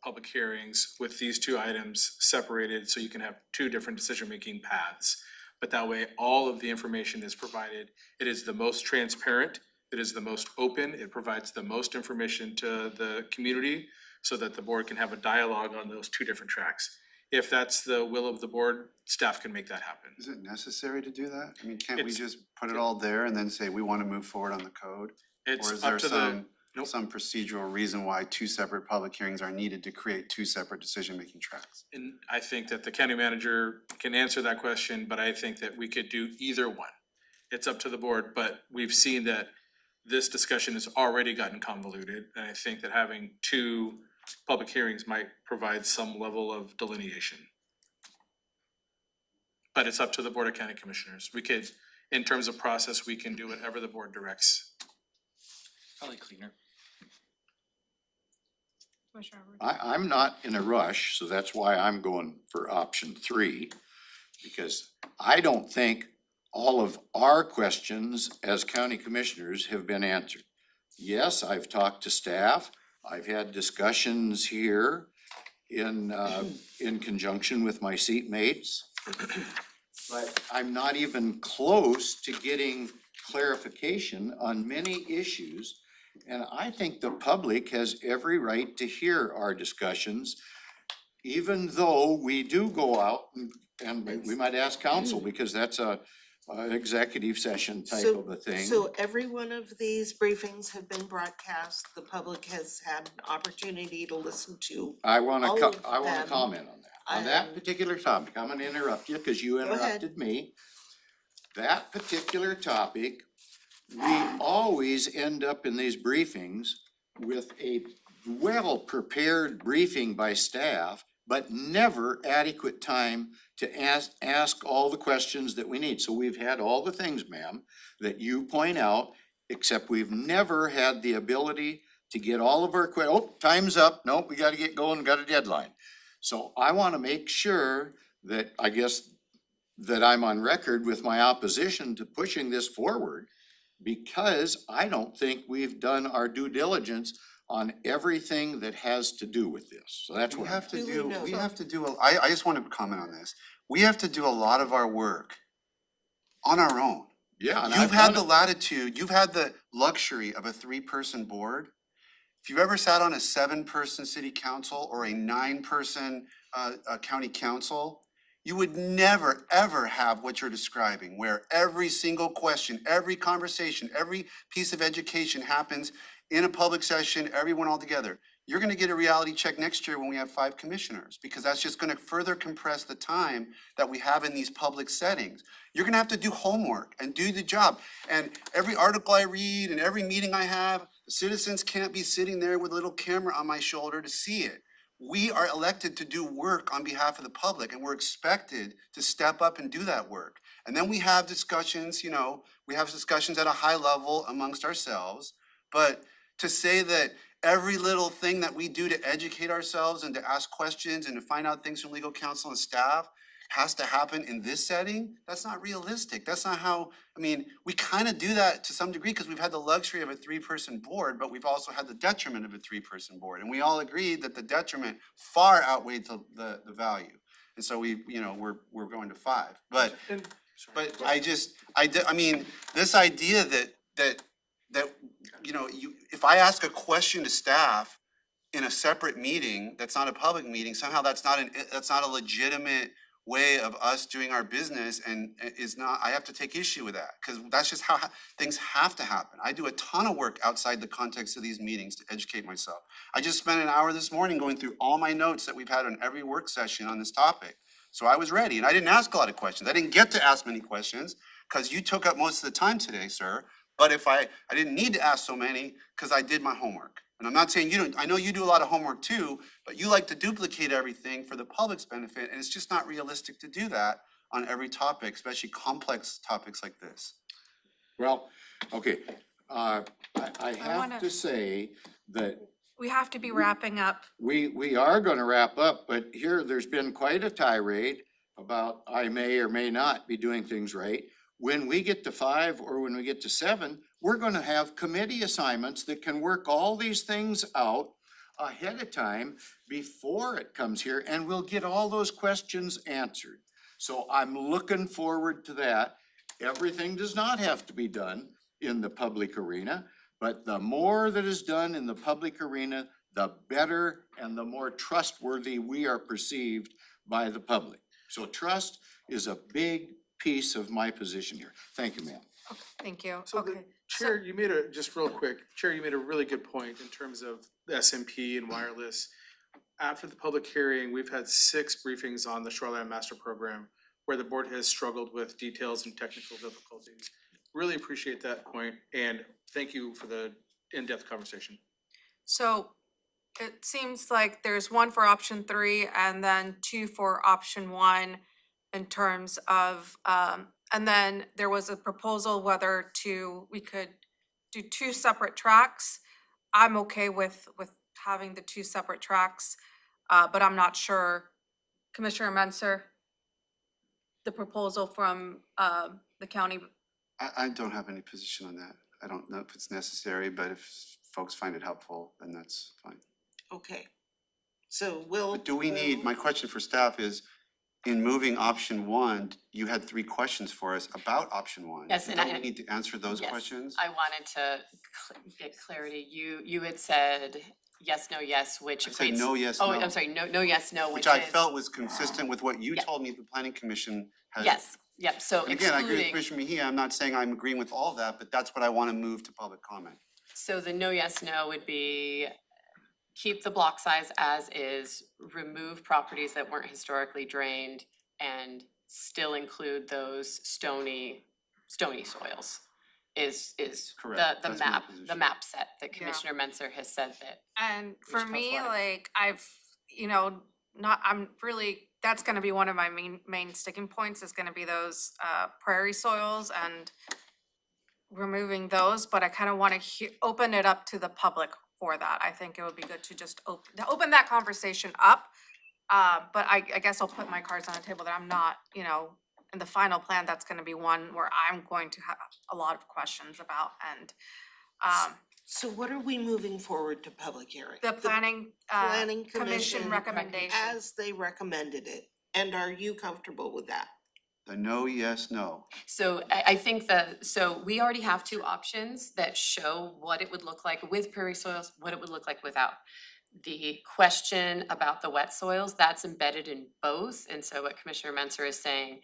public hearings with these two items separated, so you can have two different decision-making paths. But that way, all of the information is provided. It is the most transparent, it is the most open, it provides the most information to the community so that the board can have a dialogue on those two different tracks. If that's the will of the board, staff can make that happen. Is it necessary to do that? I mean, can't we It's- just put it all there and then say we want to move forward on the code? It's Or is up there to the, nope. some procedural reason why two separate public hearings are needed to create two separate decision-making tracks? And I think that the county manager can answer that question, but I think that we could do either one. It's up to the board, but we've seen that this discussion has already gotten convoluted, and I think that having two public hearings might provide some level of delineation. But it's up to the Board of County Commissioners. We could, in terms of process, we can do whatever the board directs. Probably cleaner. I'm not in a rush, so that's why I'm going for option three. Because I don't think all of our questions as county commissioners have been answered. Yes, I've talked to staff, I've had discussions here in conjunction with my seatmates. But I'm not even close to getting clarification on many issues. And I think the public has every right to hear our discussions. even though we do go out and we might ask council, because that's a executive session type of a thing. So every one of these briefings have been broadcast, the public has had an opportunity to listen to. I wanna all of I wanna them. comment on that. On that Um, particular topic, I'm gonna interrupt you because you Go ahead. interrupted me. That particular topic, we always end up in these briefings with a well-prepared briefing by staff, but never adequate time to ask all the questions that we need. So we've had all the things, ma'am, that you point out, except we've never had the ability to get all of our time's up, nope, we gotta get going, got a deadline. So I wanna make sure that, I guess, that I'm on record with my opposition to pushing this forward, because I don't think we've done our due diligence on everything that has to do with this. So that's We what have to Duly do, noted. we have to do, I just want to comment on this. We have to do a lot of our work on our own. Yeah, and You've I've had done the it. latitude, you've had the luxury of a 3-person board. If you've ever sat on a 7-person city council or a 9-person county council, you would never, ever have what you're describing, where every single question, every conversation, every piece of education happens in a public session, everyone all together. You're gonna get a reality check next year when we have 5 commissioners, because that's just gonna further compress the time that we have in these public settings. You're gonna have to do homework and do the job. And every article I read and every meeting I have, the citizens can't be sitting there with a little camera on my shoulder to see it. We are elected to do work on behalf of the public, and we're expected to step up and do that work. And then we have discussions, we have discussions at a high level amongst ourselves. But to say that every little thing that we do to educate ourselves and to ask questions and to find out things from legal counsel and staff has to happen in this setting, that's not realistic. That's not how, we kind of do that to some degree because we've had the luxury of a 3-person board, but we've also had the detriment of a 3-person board. And we all agreed that the detriment far outweighed the value. And so we're going to 5. But this idea that if I ask a question to staff in a separate meeting, that's not a public meeting, somehow that's not a legitimate way of us doing our business, and I have to take issue with that, because that's just how things have to happen. I do a ton of work outside the context of these meetings to educate myself. I just spent an hour this morning going through all my notes that we've had on every work session on this topic. So I was ready, and I didn't ask a lot of questions. I didn't get to ask many questions, because you took up most of the time today, sir. But if I didn't need to ask so many, because I did my homework. And I'm not saying you don't, I know you do a lot of homework too, but you like to duplicate everything for the public's benefit, and it's just not realistic to do that on every topic, especially complex topics like this. Well, okay, I have wanna- to say that We have to be wrapping up. we are gonna wrap up, but there's been quite a tirade about I may or may not be doing things right. When we get to 5 or when we get to 7, we're gonna have committee assignments that can work all these things out ahead of time before it comes here, and we'll get all those questions answered. So I'm looking forward to that. Everything does not have to be done in the public arena, but the more that is done in the public arena, the better and the more trustworthy we are perceived by the public. So trust is a big piece of my position here. Thank you, ma'am. Thank you. So the Okay. Chair, you made just real quick, Chair, you made a really good point in terms of the SMP and wireless. After the public hearing, we've had 6 briefings on the Shoreline Master Program where the board has struggled with details and technical difficulties. Really appreciate that point, and thank you for the in-depth conversation. So it seems like there's 1 for option 3 and then 2 for option 1 in terms of, and then there was a proposal whether we could do 2 separate tracks. I'm okay with having the 2 separate tracks, but I'm not sure. Commissioner Menser, the proposal from the county. I don't have any position on that. I don't know if it's necessary, but if folks find it helpful, then that's fine. Okay, so But do we need, my question for staff is, in moving option 1, you had 3 questions for us about option 1. Yes, and Don't I- we need to answer those Yes, questions? I wanted to get clarity. You had said yes, no, yes, which I said equates. no, yes, Oh, no. I'm sorry, no, no, yes, no, Which which I is. felt was consistent with what you Yeah. told me the planning commission has. Yes, yep, so And again, I agree with excluding, Commissioner Mejia, I'm not saying I'm agreeing with all of that, but that's what I wanna move to public comment. so the no, yes, no would be keep the block size as is, remove properties that weren't historically drained, and still include those stony soils. Is Correct, the that's my map, the position. map set that Yeah. Commissioner Menzer has said that. And for Which me, flooding. like, I've, you know, not, I'm really, that's gonna be one of my main sticking points is gonna be those, prairie soils and removing those, but I kind of want to open it up to the public for that. I think it would be good to just open that conversation up. But I guess I'll put my cards on the table that I'm not, you know, in the final plan, that's gonna be one where I'm going to have a lot of questions about and, So what are we moving forward to public hearing? the planning, Planning commission Commission recommendation. As they recommended it, and are you comfortable with that? The no, yes, no. So I think so we already have two options that show what it would look like with prairie soils, what it would look like without. The question about the wet soils, that's embedded in both, and so what Commissioner Menzer is saying,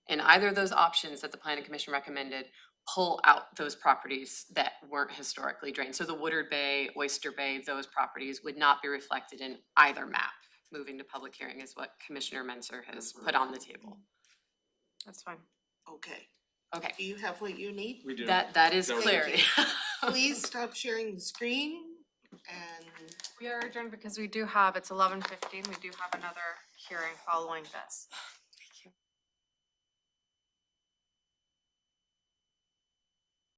in either of those options that the planning commission recommended, pull out those properties that weren't historically drained. So the Woodard Bay, Oyster Bay, those properties would not be reflected in either map. Moving to public hearing is what Commissioner Menzer has put on the table. That's fine. Okay, Okay, do you have what you need? We do. that is That was clarity. Please stop sharing the screen and We are adjourned because we do have, it's 11:15, we do have another hearing following this.